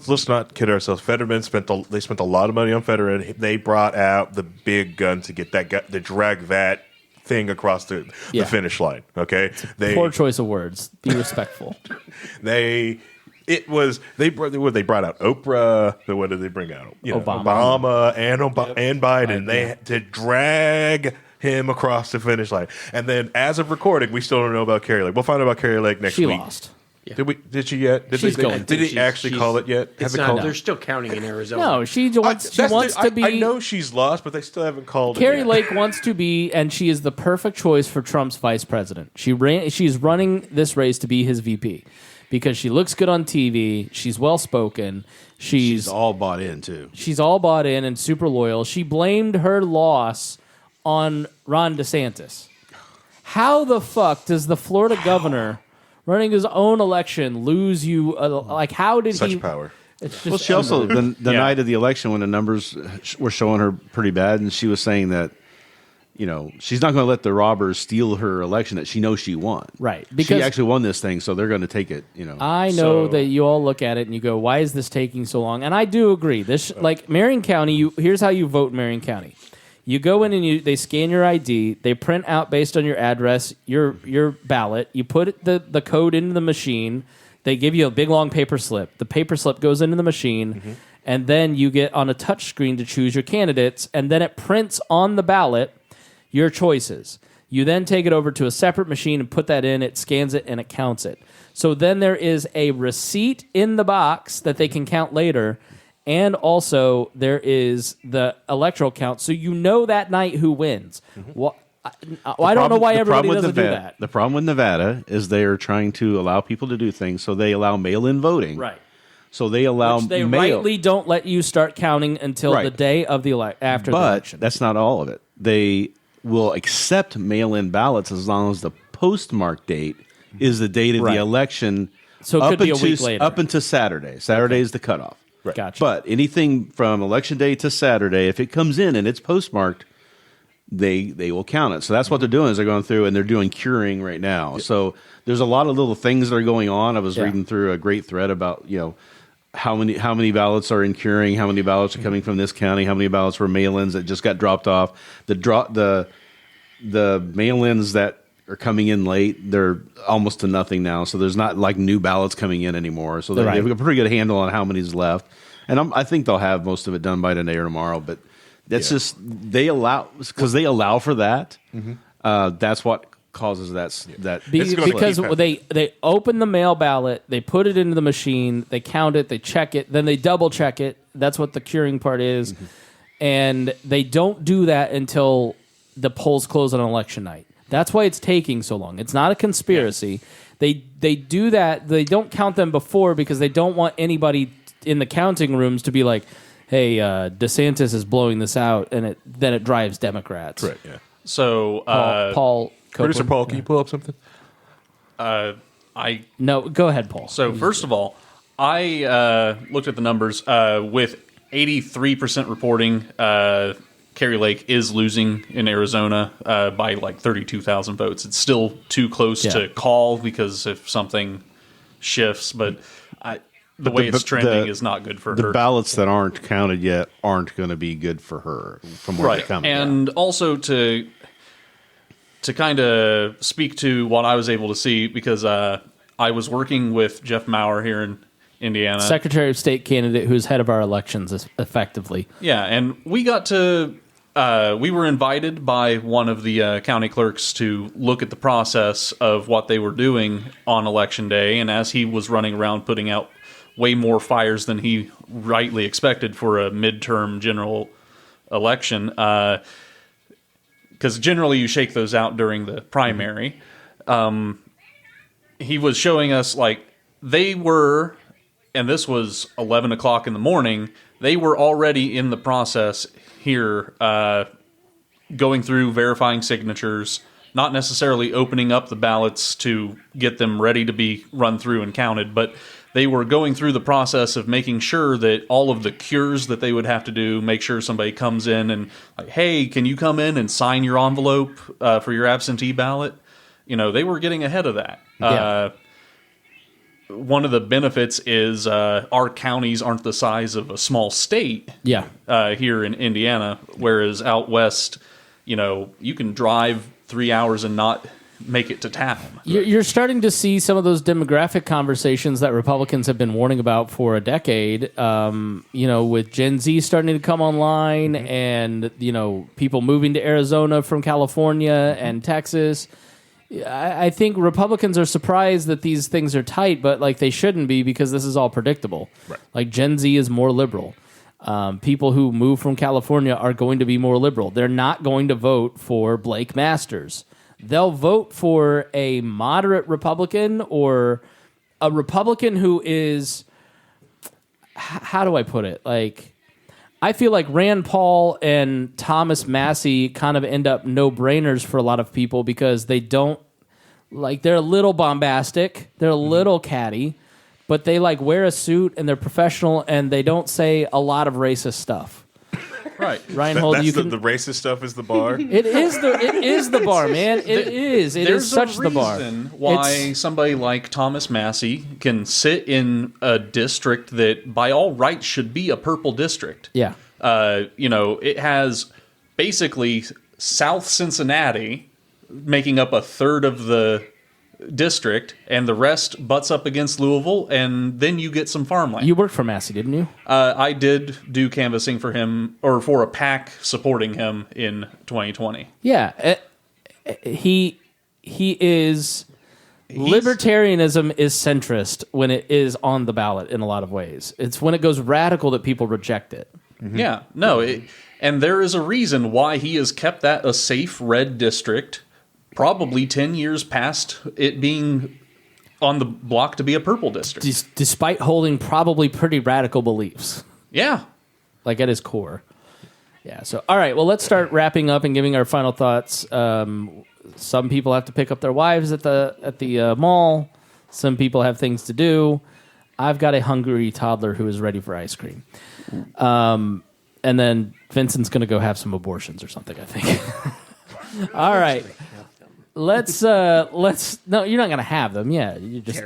Speaker 5: let's not kid ourselves. Fetterman spent a lot of money on Fetterman. They brought out the big gun to get that guy, to drag that thing across the finish line. Okay,
Speaker 1: poor choice of words. Be respectful.
Speaker 5: They brought out Oprah. But what did they bring out? Obama and Biden. They had to drag him across the finish line. And then, as of recording, we still don't know about Carrie Lake. We'll find out about Carrie Lake next week.
Speaker 1: She lost.
Speaker 5: Yeah. Did she yet? Did they actually call it yet?
Speaker 8: They're still counting in Arizona.
Speaker 1: No, she wants to be.
Speaker 5: I know she's lost, but they still haven't called
Speaker 1: Carrie
Speaker 5: it yet.
Speaker 1: Lake wants to be, and she is the perfect choice for Trump's vice president. She's running this race to be his VP because she looks good on TV. She's well spoken. She's
Speaker 4: all bought in too.
Speaker 1: She's all bought in and super loyal. She blamed her loss on Ron DeSantis. How the fuck does the Florida governor, running his own election, lose you? How did
Speaker 5: such
Speaker 1: he?
Speaker 5: Power.
Speaker 1: It's just
Speaker 4: well, she also the night of the election, when the numbers were showing her pretty bad, and she was saying that, she's not going to let the robbers steal her election that she knows she won.
Speaker 1: Right,
Speaker 4: because she actually won this thing, so they're going to take it.
Speaker 1: I know that you all look at it and you go, "Why is this taking so long?" And I do agree. This, like Marion County, here's how you vote in Marion County. You go in and they scan your ID. They print out, based on your address, your ballot. You put the code into the machine. They give you a big, long paper slip. The paper slip goes into the machine, and then you get on a touch screen to choose your candidates, and then it prints on the ballot your choices. You then take it over to a separate machine and put that in. It scans it, and it counts it. So then there is a receipt in the box that they can count later, and also there is the electoral count, so you know that night who wins. I don't know why everybody doesn't do that.
Speaker 4: The problem with Nevada is they are trying to allow people to do things, so they allow mail-in voting.
Speaker 1: Right.
Speaker 4: So they allow
Speaker 1: Which they rightly don't let you start counting until the day of the after the election.
Speaker 4: But that's not all of it. They will accept mail-in ballots as long as the postmark date is the date of the election.
Speaker 1: So it could be a week later.
Speaker 4: Up until Saturday. Saturday is the cutoff.
Speaker 1: Right. Gotcha.
Speaker 4: But anything from election day to Saturday, if it comes in and it's postmarked, they will count it. So that's what they're doing is they're going through and they're doing curing right now. Yep. So there's a lot of little things that are going on. I was reading through a great thread about, how many ballots are in curing, how many ballots are coming from this county, how many ballots were mail-ins that just got dropped off. The mail-ins that are coming in late, they're almost to nothing now. So there's not like new ballots coming in anymore. So they have a pretty good handle on how many's left. And I think they'll have most of it done by today or tomorrow. But that's just they allow for that. That's what causes that
Speaker 1: because they open the mail ballot, they put it into the machine, they count it, they check it, then they double check it. That's what the curing part is. And they don't do that until the polls close on election night. That's why it's taking so long. It's not a conspiracy. They do that. They don't count them before because they don't want anybody in the counting rooms to be like, hey, DeSantis is blowing this out, and then it drives Democrats.
Speaker 5: Right, yeah.
Speaker 6: So
Speaker 1: Paul
Speaker 5: Producer Paul, can you pull up something?
Speaker 1: No, go ahead, Paul.
Speaker 6: So first of all, I looked at the numbers. With 83% reporting, Kerry Lake is losing in Arizona by like 32,000 votes. It's still too close to call because if something shifts, but the way it's trending is not good for her.
Speaker 4: The ballots that aren't counted yet aren't going to be good for her from where they're coming.
Speaker 6: And also to kind of speak to what I was able to see, because I was working with Jeff Maurer here in Indiana.
Speaker 1: Secretary of State candidate who's head of our elections effectively.
Speaker 6: Yeah, and we got to... we were invited by one of the county clerks to look at the process of what they were doing on Election Day, and as he was running around putting out way more fires than he rightly expected for a midterm general election, because generally you shake those out during the primary. He was showing us, like, they were, and this was 11 o'clock in the morning, they were already in the process here going through verifying signatures, not necessarily opening up the ballots to get them ready to be run through and counted, but they were going through the process of making sure that all of the cures that they would have to do, make sure somebody comes in and like, hey, can you come in and sign your envelope for your absentee ballot? They were getting ahead of that.
Speaker 1: Yeah.
Speaker 6: One of the benefits is our counties aren't the size of a small state here in Indiana, whereas out west, you can drive 3 hours and not make it to town.
Speaker 1: You're starting to see some of those demographic conversations that Republicans have been warning about for a decade, with Gen Z starting to come online and, people moving to Arizona from California and Texas. I think Republicans are surprised that these things are tight, but like they shouldn't be because this is all predictable.
Speaker 5: Right.
Speaker 1: Like Gen Z is more liberal. People who move from California are going to be more liberal. They're not going to vote for Blake Masters. They'll vote for a moderate Republican or a Republican who is, how do I put it? Like, I feel like Rand Paul and Thomas Massie kind of end up no-brainers for a lot of people because they don't, like, they're a little bombastic, they're a little catty, but they, like, wear a suit and they're professional and they don't say a lot of racist stuff.
Speaker 6: Right.
Speaker 1: Rhinehold,
Speaker 5: the racist stuff is the bar?
Speaker 1: It is the bar, man. It is such the bar.
Speaker 6: There's a reason why somebody like Thomas Massie can sit in a district that by all rights should be a purple district.
Speaker 1: Yeah.
Speaker 6: It has basically South Cincinnati making up a third of the district, and the rest butts up against Louisville, and then you get some farmland.
Speaker 1: You worked for Massie, didn't you?
Speaker 6: I did do canvassing for him, or for a PAC supporting him in 2020.
Speaker 1: Yeah. He is Libertarianism is centrist when it is on the ballot in a lot of ways. It's when it goes radical that people reject it.
Speaker 6: Mm-hmm. Yeah, no, and there is a reason why he has kept that a safe red district, probably 10 years past it being on the block to be a purple district.
Speaker 1: Despite holding probably pretty radical beliefs.
Speaker 6: Yeah.
Speaker 1: Like at his core. Yeah, so, all right, well, let's start wrapping up and giving our final thoughts. Some people have to pick up their wives at the mall. Some people have things to do. I've got a hungry toddler who is ready for ice cream. And then Vincent's going to go have some abortions or something, I think. All right. Let's no, you're not going to have them. Yeah, you just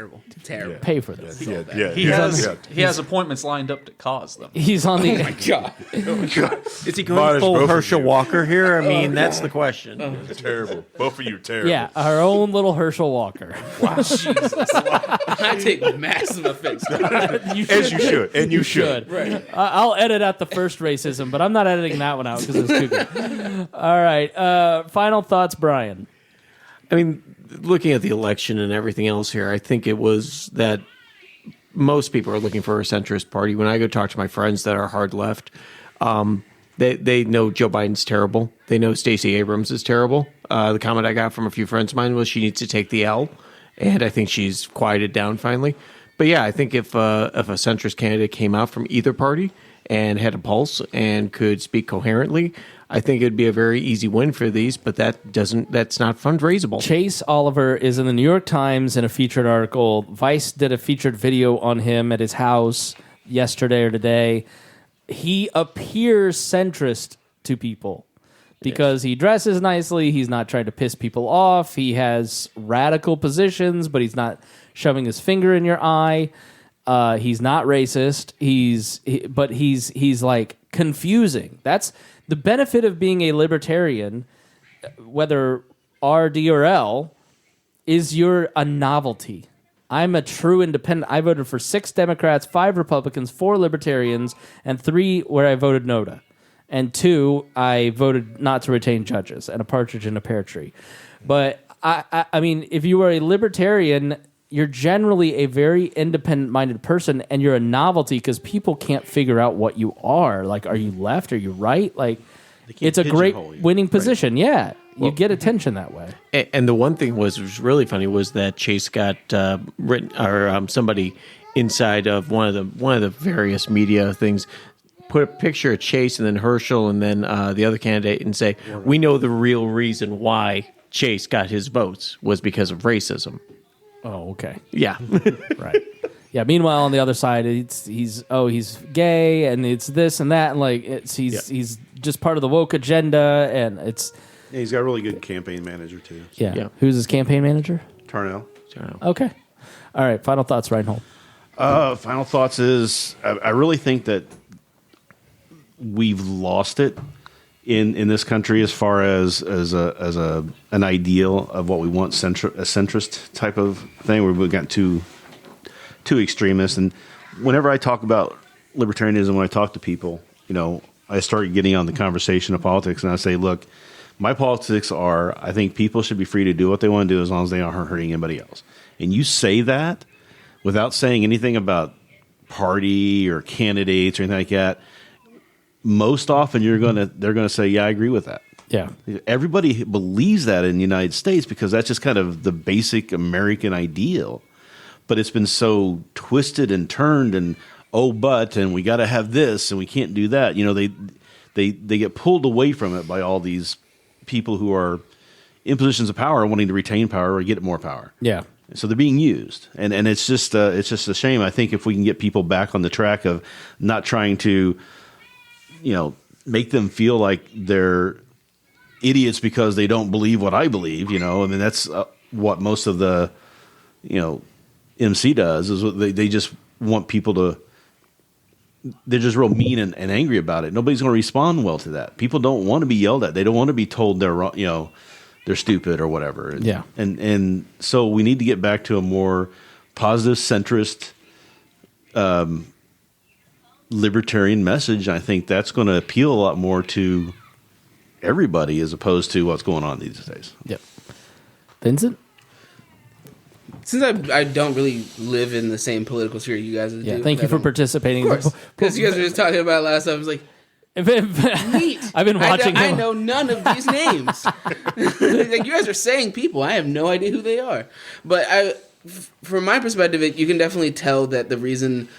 Speaker 7: Terrible.
Speaker 1: pay for them.
Speaker 6: He has appointments lined up to cause them.
Speaker 1: He's on the.
Speaker 7: Oh my God.
Speaker 8: Is he going full Herschel Walker here? I mean, that's the question.
Speaker 5: Terrible. Both of you terrible.
Speaker 1: Yeah, our own little Herschel Walker.
Speaker 7: Wow. Jesus. I take massive offense to that.
Speaker 5: As you should. And you should.
Speaker 7: Right.
Speaker 1: I'll edit out the first racism, but I'm not editing that one out because it's too good. All right. Final thoughts, Brian.
Speaker 8: I mean, looking at the election and everything else here, I think it was that most people are looking for a centrist party. When I go talk to my friends that are hard left, they know Joe Biden's terrible. They know Stacey Abrams is terrible. The comment I got from a few friends of mine was she needs to take the L, and I think she's quieted down finally. But yeah, I think if a centrist candidate came out from either party and had a pulse and could speak coherently, I think it'd be a very easy win for these, but that's not fundraisable.
Speaker 1: Chase Oliver is in the New York Times in a featured article. Vice did a featured video on him at his house yesterday or today. He appears centrist to people because he dresses nicely. He's not trying to piss people off. He has radical positions, but he's not shoving his finger in your eye. He's not racist. But he's like confusing. That's the benefit of being a libertarian, whether R, D, or L, is you're a novelty. I'm a true independent. I voted for 6 Democrats, 5 Republicans, 4 Libertarians, and 3 where I voted no to. And 2, I voted not to retain judges, and a partridge in a pear tree. But, I mean, if you are a libertarian, you're generally a very independent-minded person, and you're a novelty because people can't figure out what you are. Like, are you left? Are you right? Like, it's a great winning position. Right. Yeah, you get attention that way.
Speaker 8: And the one thing was really funny was that Chase got written, or somebody inside of one of the various media things put a picture of Chase and then Herschel and then the other candidate and say, we know the real reason why Chase got his votes was because of racism.
Speaker 1: Oh, okay.
Speaker 8: Yeah.
Speaker 1: Right. Yeah. Meanwhile, on the other side, he's gay, and it's this and that, and like he's just part of the woke agenda, and it's.
Speaker 4: Yeah, he's got a really good campaign manager too.
Speaker 1: Yeah. Who's his campaign manager?
Speaker 4: Tarnell.
Speaker 1: Okay. All right. Final thoughts, Rhinehold.
Speaker 4: Final thoughts is I really think that we've lost it in this country as far as an ideal of what we want, a centrist type of thing, where we've got too extremists. And whenever I talk about libertarianism, when I talk to people, I start getting on the conversation of politics, and I say, look, my politics are, I think people should be free to do what they want to do as long as they aren't hurting anybody else. And you say that without saying anything about party or candidates or anything like that. Most often they're gonna say, yeah, I agree with that.
Speaker 1: Yeah.
Speaker 4: Everybody believes that in the United States because that's just kind of the basic American ideal. But it's been so twisted and turned and and we got to have this and we can't do that. They get pulled away from it by all these people who are in positions of power wanting to retain power or get more power.
Speaker 1: Yeah.
Speaker 4: So they're being used, and it's just a shame. I think if we can get people back on the track of not trying to, make them feel like they're idiots because they don't believe what I believe. I mean that's what most of the, MC does is they just want people to. They're just real mean and angry about it. Nobody's going to respond well to that. People don't want to be yelled at. They don't want to be told they're wrong, they're stupid or whatever.
Speaker 1: Yeah.
Speaker 4: And so we need to get back to a more positive, centrist, libertarian message. I think that's going to appeal a lot more to everybody as opposed to what's going on these days.
Speaker 1: Yep. Vincent?
Speaker 7: Since I don't really live in the same political sphere you guys do.
Speaker 1: Yeah, thank you for participating.
Speaker 7: Of course, because you guys were just talking about it last time. I was like, neat.
Speaker 1: I've been watching
Speaker 7: I know none of these names. Like, you guys are saying people. I have no idea who they are. But from my perspective, you can definitely tell that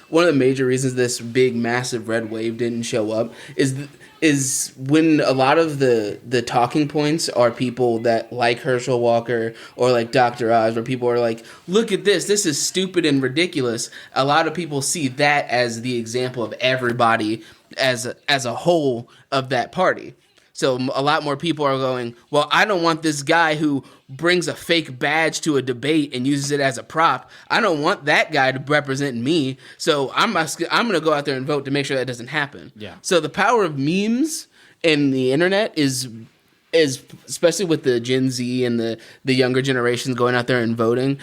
Speaker 7: one of the major reasons this big, massive red wave didn't show up is when a lot of the talking points are people that like Herschel Walker or like Dr. Oz, where people are like, look at this is stupid and ridiculous. A lot of people see that as the example of everybody as a whole of that party. So a lot more people are going, well, I don't want this guy who brings a fake badge to a debate and uses it as a prop. I don't want that guy to represent me. So I'm going to go out there and vote to make sure that doesn't happen.
Speaker 1: Yeah.
Speaker 7: So the power of memes and the internet is especially with the Gen Z and the younger generations going out there and voting,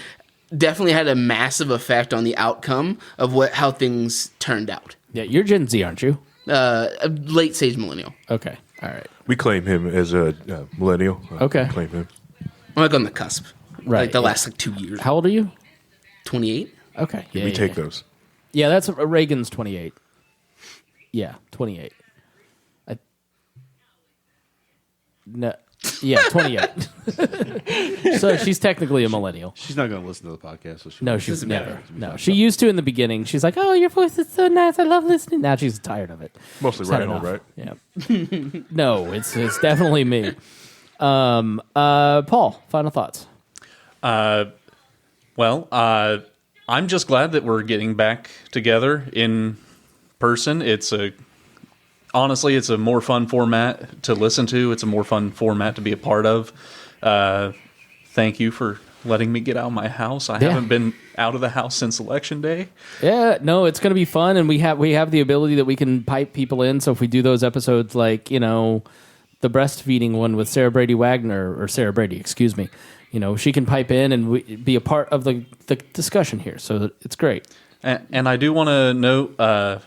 Speaker 7: definitely had a massive effect on the outcome of how things turned out.
Speaker 1: Yeah, you're Gen Z, aren't you?
Speaker 7: A late stage millennial.
Speaker 1: Okay, all right.
Speaker 5: We claim him as a millennial.
Speaker 1: Okay.
Speaker 5: We claim him.
Speaker 7: I'm like on the cusp.
Speaker 1: Right.
Speaker 7: Like the last 2 years.
Speaker 1: How old are you?
Speaker 7: 28.
Speaker 1: Okay. Yeah,
Speaker 5: we take those.
Speaker 1: Yeah, that's Reagan's 28. Yeah, 28. No. Yeah, 28. So she's technically a millennial.
Speaker 4: She's not going to listen to the podcast. So
Speaker 1: No, she's never. No, she used to in the beginning. She's like, "Oh, your voice is so nice. I love listening." Now she's tired of it.
Speaker 5: Mostly
Speaker 1: She's had
Speaker 5: Rhinehold,
Speaker 1: enough.
Speaker 5: right?
Speaker 1: Yeah. No, it's definitely me. Paul, final thoughts.
Speaker 6: Well, I'm just glad that we're getting back together in person. Honestly, it's a more fun format to listen to. It's a more fun format to be a part of. Thank you for letting me get out of my house. I haven't been out of the house since Election Day.
Speaker 1: Yeah, no, it's going to be fun, and we have the ability that we can pipe people in. So if we do those episodes like, the breastfeeding one with Sarah Brady, excuse me, she can pipe in and be a part of the discussion here. So it's great.
Speaker 6: And I do want to note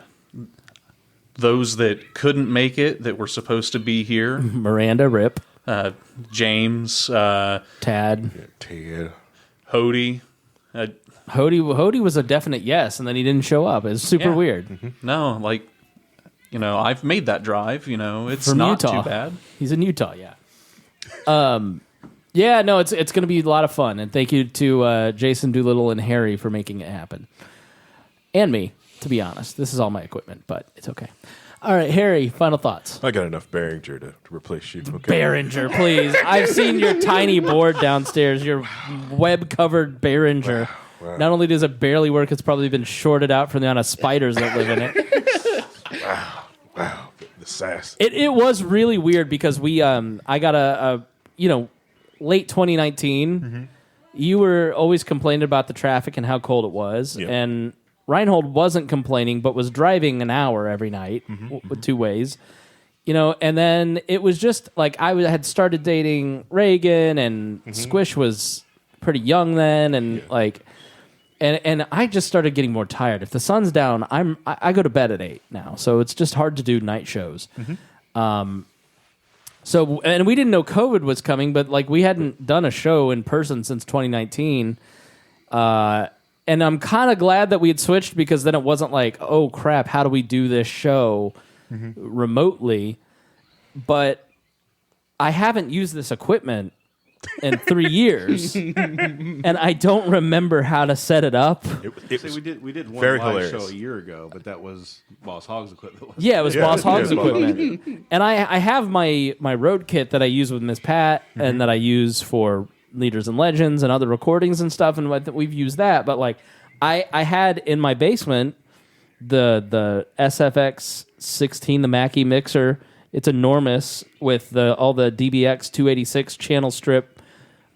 Speaker 6: those that couldn't make it that were supposed to be here.
Speaker 1: Miranda, Rip.
Speaker 6: James.
Speaker 1: Tad.
Speaker 5: Ted.
Speaker 6: Hody.
Speaker 1: Hody was a definite yes, and then he didn't show up. It's super weird.
Speaker 6: Mm-hmm. No, I've made that drive. It's
Speaker 1: From
Speaker 6: not
Speaker 1: Utah.
Speaker 6: too bad.
Speaker 1: He's in Utah, yeah. Yeah, no, it's going to be a lot of fun, and thank you to Jason Doolittle and Harry for making it happen. And me, to be honest. This is all my equipment, but it's okay. All right, Harry, final thoughts.
Speaker 5: I got enough Behringer to replace you. Okay.
Speaker 1: Behringer, please. I've seen your tiny board downstairs, your web-covered Behringer.
Speaker 5: Wow.
Speaker 1: Not only does it barely work, it's probably been shorted out from the amount of spiders that live in it.
Speaker 5: Wow. The sass.
Speaker 1: It was really weird because I got a late 2019. You were always complaining about the traffic and how cold it was, and Rhinehold wasn't complaining, but was driving an hour every night, with two ways. And then it was just like I had started dating Reagan, and Squish was pretty young then, and and I just started getting more tired. If the sun's down, I go to bed at 8 now, so it's just hard to do night shows. So, and we didn't know COVID was coming, but we hadn't done a show in person since 2019. And I'm kind of glad that we had switched, because then it wasn't like, oh crap, how do we do this show remotely? But I haven't used this equipment in 3 years, and I don't remember how to set it up.
Speaker 4: We did one
Speaker 5: very
Speaker 4: live
Speaker 5: hilarious.
Speaker 4: show a year ago, but that was Boss Hogg's equipment.
Speaker 1: Yeah, it was Boss Hogg's
Speaker 5: Boss
Speaker 1: equipment. And I have my road kit that I use with Miss Pat, and that I use for Leaders and Legends and other recordings and stuff, and we've used that. But I had in my basement the SFX 16, the Mackie mixer. It's enormous with all the DBX 286 channel strip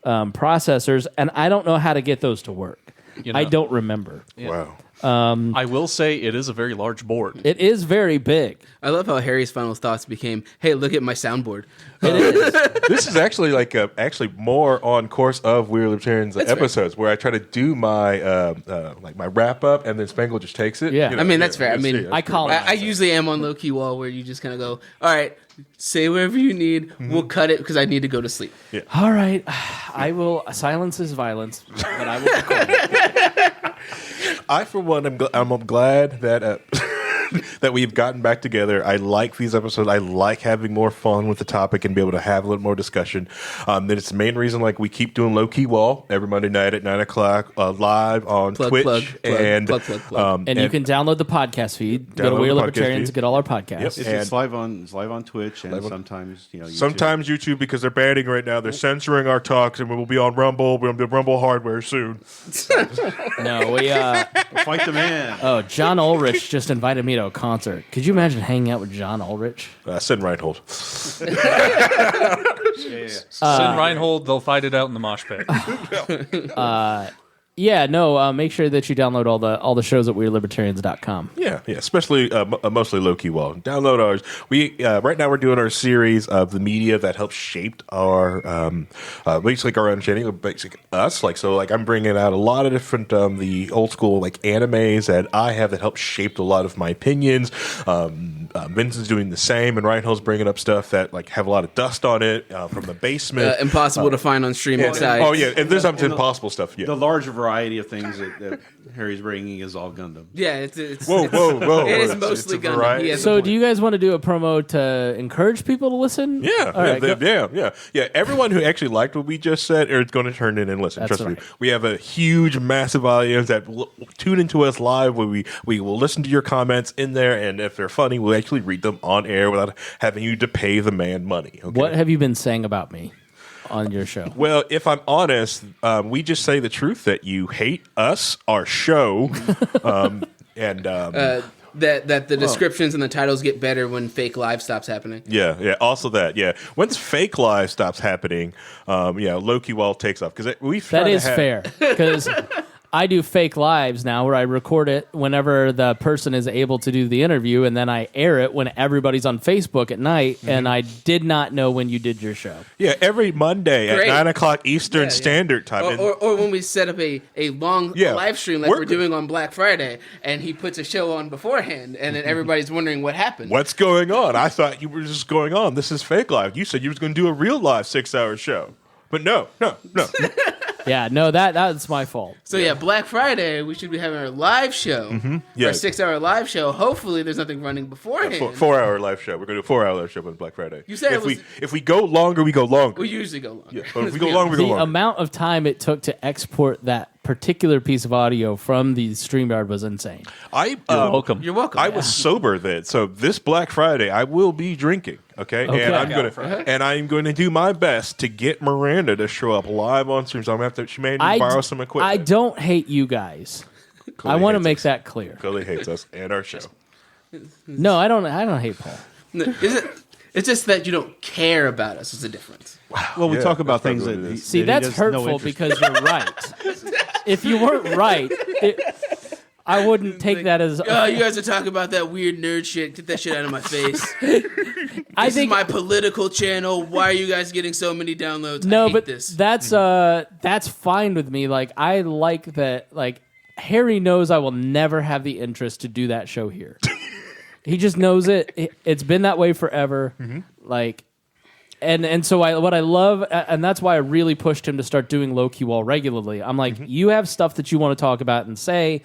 Speaker 1: processors, and I don't know how to get those to work. I don't remember.
Speaker 5: Wow.
Speaker 6: I will say it is a very large board.
Speaker 1: It is very big.
Speaker 7: I love how Harry's final thoughts became, "Hey, look at my soundboard."
Speaker 5: This is actually actually more on course of We're Libertarians episodes where I try to do my my wrap up, and then Spangle just takes it.
Speaker 1: Yeah.
Speaker 7: I mean, that's fair. I mean,
Speaker 1: I call it.
Speaker 7: I usually am on low key wall where you just kind of go, "All right, Say whatever you need. We'll cut it because I need to go to sleep.
Speaker 1: All right, I will. Silence is violence, but I will record it.
Speaker 5: I, for one, I'm glad that that we've gotten back together. I like these episodes. I like having more fun with the topic and be able to have a little more discussion. That it's the main reason, like, we keep doing Low Key Wall every Monday night at 9 o'clock live on Twitch.
Speaker 1: And you can download the podcast feed. Go to We Are Libertarians and get all our podcasts.
Speaker 4: Yep. It's live on Twitch and sometimes YouTube.
Speaker 5: Sometimes YouTube, because they're banning right now. They're censoring our talks, and we will be on Rumble. We'll be on Rumble hardware soon.
Speaker 1: No, we
Speaker 4: fight the man.
Speaker 1: Oh, John Ulrich just invited me to a concert. Could you imagine hanging out with John Ulrich?
Speaker 5: Send Rhinehold.
Speaker 6: Send Rhinehold. They'll fight it out in the mosh pit.
Speaker 1: Make sure that you download all the shows at WeareLibertarians.com.
Speaker 5: Yeah, especially mostly Low Key Wall. Download ours. We right now we're doing our series of the media that helped shape our basically our understanding of basic us. Like I'm bringing out a lot of different the old school like animes that I have that helped shape a lot of my opinions. Vincent's doing the same, and Rhinehold's bringing up stuff that like have a lot of dust on it from the basement,
Speaker 7: impossible to find on streaming sites.
Speaker 5: Oh yeah, and there's some impossible stuff. Yeah,
Speaker 4: the large variety of things that Harry's bringing is all Gundam.
Speaker 7: Yeah, it's
Speaker 5: whoa.
Speaker 7: It is mostly Gundam.
Speaker 1: So, do you guys want to do a promo to encourage people to listen?
Speaker 5: Yeah,
Speaker 1: all right,
Speaker 5: yeah. Everyone who actually liked what we just said is going to turn in and listen.
Speaker 1: That's
Speaker 5: Trust
Speaker 1: right.
Speaker 5: me, we have a huge, massive audience that will tune into us live. Where we will listen to your comments in there, and if they're funny, we'll actually read them on air without having you to pay the man money. Okay?
Speaker 1: What have you been saying about me on your show?
Speaker 5: Well, if I'm honest, we just say the truth that you hate us, our show, and
Speaker 7: that the descriptions and the titles get better when fake live stops happening.
Speaker 5: Yeah. Also that, yeah. Once fake live stops happening, Low Key Wall takes off because we've
Speaker 1: that is fair because I do fake lives now where I record it whenever the person is able to do the interview, and then I air it when everybody's on Facebook at night, and I did not know when you did your show.
Speaker 5: Yeah, every Monday at 9 o'clock Eastern Standard Time.
Speaker 7: Or when we set up a long live stream like we're doing on Black Friday, and he puts a show on beforehand, and then everybody's wondering what happened.
Speaker 5: What's going on? I thought you were just going on. This is fake live. You said you was going to do a real live 6-hour show. But no.
Speaker 1: Yeah, no, that's my fault.
Speaker 7: So Black Friday, we should be having our live show.
Speaker 5: Mm-hmm. Yeah.
Speaker 7: Our 6-hour live show. Hopefully there's nothing running beforehand.
Speaker 5: 4-hour live show. We're going to do a 4-hour live show on Black Friday.
Speaker 7: You said
Speaker 5: if we go longer, we go longer.
Speaker 7: We usually go longer.
Speaker 5: Yeah, but if we go longer, we go longer.
Speaker 1: The amount of time it took to export that particular piece of audio from the StreamYard was insane.
Speaker 6: You're welcome.
Speaker 7: You're welcome.
Speaker 5: I was sober then, so this Black Friday I will be drinking. Okay. And I'm going to do my best to get Miranda to show up live on stream. So I'm going to have to. She may need to borrow some equipment.
Speaker 1: I don't hate you guys. I want to make that clear.
Speaker 5: Chloe hates us and our show.
Speaker 1: No, I don't hate Paul.
Speaker 7: No, it's just that you don't care about us. Is the difference.
Speaker 4: Well, we talk about things that
Speaker 1: see that's hurtful because you're right. If you weren't right, I wouldn't take that as.
Speaker 7: Oh, you guys are talking about that weird nerd shit. Get that shit out of my face. This is my political channel. Why are you guys getting so many downloads?
Speaker 1: No,
Speaker 7: I hate
Speaker 1: but
Speaker 7: this.
Speaker 1: that's fine with me. Like I like that. Like Harry knows I will never have the interest to do that show here. He just knows it. It's been that way forever.
Speaker 5: Mm-hmm.
Speaker 1: Like. And so what I love, and that's why I really pushed him to start doing Low Key Wall regularly. I'm like, you have stuff that you want to talk about and say.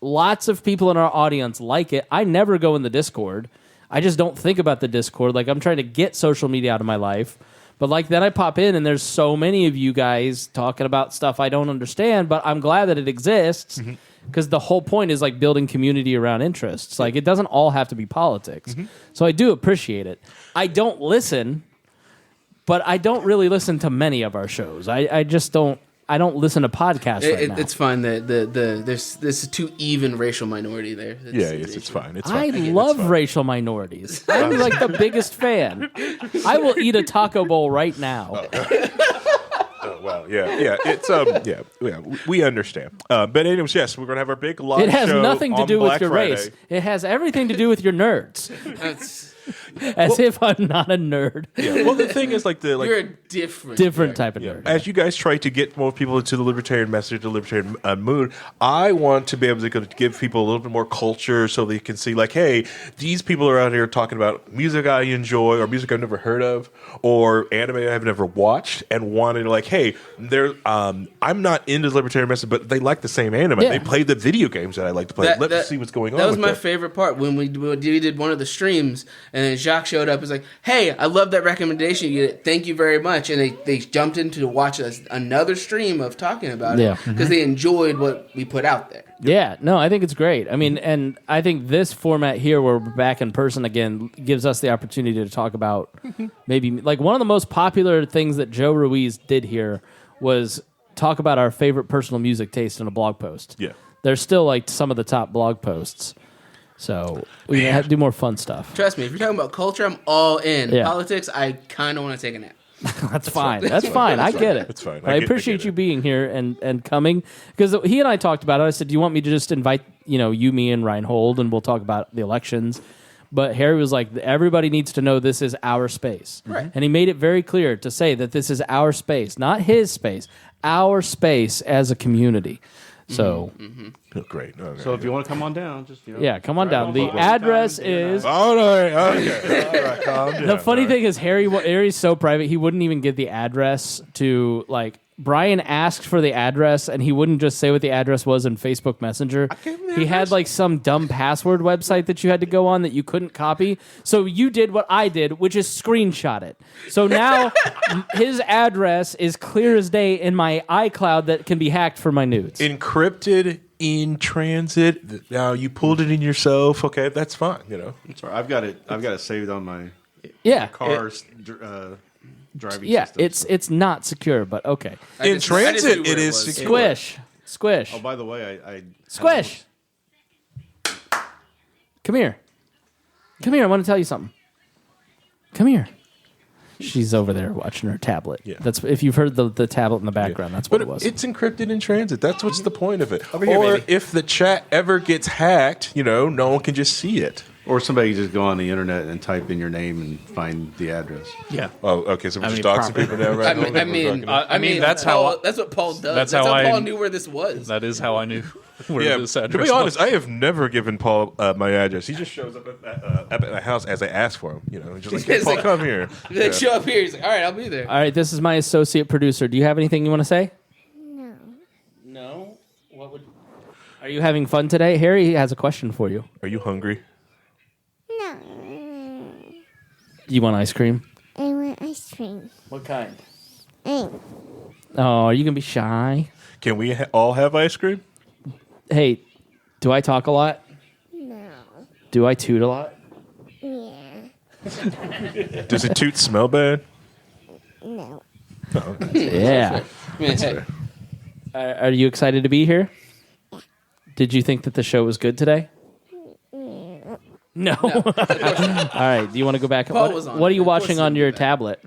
Speaker 1: Lots of people in our audience like it. I never go in the Discord. I just don't think about the Discord. Like I'm trying to get social media out of my life. But like then I pop in and there's so many of you guys talking about stuff I don't understand, but I'm glad that it exists because the whole point is like building community around interests. Like it doesn't all have to be politics. So I do appreciate it. I don't listen. But I don't really listen to many of our shows. I just don't. I don't listen to podcasts right now.
Speaker 7: It's fine. There's a too even racial minority there.
Speaker 5: It's fine. It's
Speaker 1: I
Speaker 5: fine.
Speaker 1: love racial minorities. I'm like the biggest fan. I will eat a taco bowl right now.
Speaker 5: Oh, wow. Yeah. It's we understand. But anyways, yes, we're gonna have our big live show.
Speaker 1: It has nothing to
Speaker 5: on
Speaker 1: do
Speaker 5: Black
Speaker 1: with your
Speaker 5: Friday.
Speaker 1: race. It has everything to do with your nerds. As if I'm not a nerd.
Speaker 5: Yeah. Well, the thing is,
Speaker 7: You're a different
Speaker 1: Type of nerd.
Speaker 5: as you guys try to get more people into the libertarian message, the libertarian mood, I want to be able to give people a little bit more culture so they can see, like, hey, these people are out here talking about music I enjoy or music I've never heard of or anime I've never watched and wanting to, like, hey, I'm not into the libertarian message, but they like the same anime.
Speaker 1: Yeah.
Speaker 5: They play the video games that I like to play. Let me see what's going on.
Speaker 7: That was
Speaker 5: with
Speaker 7: my favorite part when we did one of the streams, and then Jacques showed up. He's like, "Hey, I love that recommendation. Thank you very much." And they jumped in to watch another stream of talking about it because they enjoyed what we put out there.
Speaker 1: Yeah, no, I think it's great. I mean, and I think this format here, where we're back in person again, gives us the opportunity to talk about maybe like one of the most popular things that Joe Ruiz did here was talk about our favorite personal music taste in a blog post.
Speaker 5: Yeah.
Speaker 1: They're still like some of the top blog posts. So we have to do more fun stuff.
Speaker 7: Trust me, if you're talking about culture, I'm all in.
Speaker 1: Yeah.
Speaker 7: Politics, I kind of want to take a nap.
Speaker 1: That's fine. That's fine. I get it.
Speaker 5: That's fine.
Speaker 1: I appreciate you being here and coming because he and I talked about it. I said, "Do you want me to just invite you, me, and Rhinehold, and we'll talk about the elections?" But Harry was like, "Everybody needs to know this is our space,"
Speaker 7: right?
Speaker 1: And he made it very clear to say that this is our space, not his space, our space as a community. So,
Speaker 5: Oh, great. Okay.
Speaker 4: So if you want to come on down, just
Speaker 1: yeah, come on down. The address is.
Speaker 5: All right. Okay. All right. Calm down.
Speaker 1: The funny thing is, Harry's so private, he wouldn't even give the address to, like, Brian asked for the address, and he wouldn't just say what the address was in Facebook Messenger. He had, like, some dumb password website that you had to go on that you couldn't copy. So you did what I did, which is screenshot it. So now his address is clear as day in my iCloud that can be hacked for my nudes.
Speaker 5: Encrypted in transit. Now you pulled it in yourself. Okay, that's fine.
Speaker 4: Sorry, I've got it saved on my car's driving
Speaker 1: Yeah,
Speaker 4: system.
Speaker 1: it's not secure, but okay.
Speaker 5: In transit,
Speaker 7: knew where
Speaker 5: it
Speaker 7: it
Speaker 5: is
Speaker 7: was.
Speaker 5: secure.
Speaker 1: Squish.
Speaker 4: Oh, by the way, I
Speaker 1: Squish. Come here. I want to tell you something. Come here. She's over there watching her tablet.
Speaker 5: Yeah.
Speaker 1: That's if you've heard the tablet in the background. That's what
Speaker 5: But
Speaker 1: it was.
Speaker 5: it's encrypted in transit. That's what's the point of it.
Speaker 7: Over here,
Speaker 5: or
Speaker 7: baby.
Speaker 5: if the chat ever gets hacked, no one can just see it.
Speaker 4: Or somebody can just go on the internet and type in your name and find the address.
Speaker 8: Yeah.
Speaker 5: Oh, okay. So we're just doxing people now, right?
Speaker 7: I mean,
Speaker 6: that's
Speaker 7: that's what Paul does.
Speaker 6: that's
Speaker 7: That's
Speaker 6: how
Speaker 7: how
Speaker 6: I-
Speaker 7: Paul knew where this was.
Speaker 6: That is how I knew where
Speaker 5: Yeah,
Speaker 6: this
Speaker 5: to
Speaker 6: address
Speaker 5: be honest,
Speaker 6: was.
Speaker 5: I have never given Paul my address. He just shows up at my house as I ask for him. He's just like, hey,
Speaker 7: It's
Speaker 5: Paul,
Speaker 7: like-
Speaker 5: come here.
Speaker 7: They show up here. He's like, "All right, I'll be there."
Speaker 1: All right, this is my associate producer. Do you have anything you want to say? No. What would? Are you having fun today? Harry has a question for you.
Speaker 5: Are you hungry?
Speaker 9: No.
Speaker 1: Do you want ice cream?
Speaker 9: I want ice cream.
Speaker 1: What kind?
Speaker 9: Hey,
Speaker 1: Oh, are you gonna be shy?
Speaker 5: Can we all have ice cream?
Speaker 1: Hey, do I talk a lot?
Speaker 9: no.
Speaker 1: Do I toot a lot?
Speaker 9: Yeah.
Speaker 5: Does it toot smell bad?
Speaker 9: No.
Speaker 1: Yeah. Are you excited to be here? Did you think that the show was good today? No. All right. Do you want to go back?
Speaker 7: Paul
Speaker 1: What,
Speaker 7: was on
Speaker 1: what are
Speaker 7: it.
Speaker 1: you
Speaker 7: Of course
Speaker 1: watching
Speaker 7: he'll
Speaker 1: on
Speaker 7: do
Speaker 1: your
Speaker 7: that.
Speaker 1: tablet?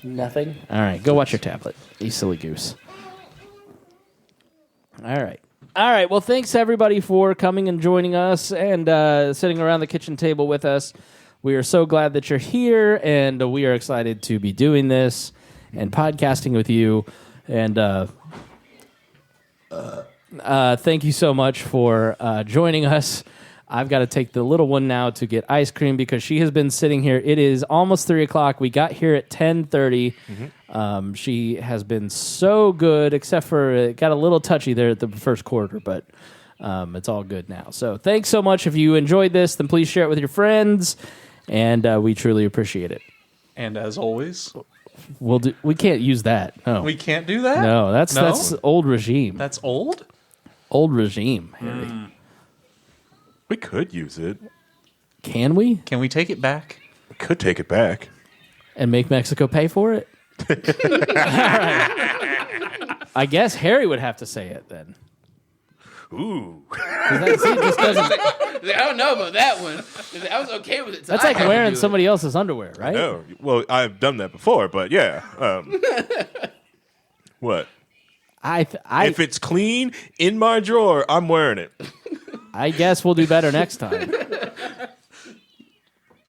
Speaker 1: Nothing. All right. Go watch your tablet. You silly goose. All right. All right. Well, thanks everybody for coming and joining us and sitting around the kitchen table with us. We are so glad that you're here, and we are excited to be doing this and podcasting with you. And thank you so much for joining us. I've got to take the little one now to get ice cream because she has been sitting here. It is almost 3 o'clock. We got here at 10:30. She has been so good, except for it got a little touchy there at the first quarter, but it's all good now. So thanks so much. If you enjoyed this, then please share it with your friends, and we truly appreciate it.
Speaker 6: And as always,
Speaker 1: We can't use that. No,
Speaker 6: we can't do that.
Speaker 1: no, that's old regime.
Speaker 6: That's old.
Speaker 1: Old regime, Harry.
Speaker 5: We could use it.
Speaker 1: Can we?
Speaker 6: Can we take it back?
Speaker 5: We could take it back.
Speaker 1: And make Mexico pay for it? All right. I guess Harry would have to say it then.
Speaker 5: Ooh.
Speaker 1: 'Cause that's, it just doesn't,
Speaker 7: I don't know about that one. I was okay with it.
Speaker 1: that's like wearing somebody else's underwear, right?
Speaker 5: No. Well, I've done that before, but yeah. What?
Speaker 1: I
Speaker 5: If it's clean in my drawer, I'm wearing it.
Speaker 1: I guess we'll do better next time.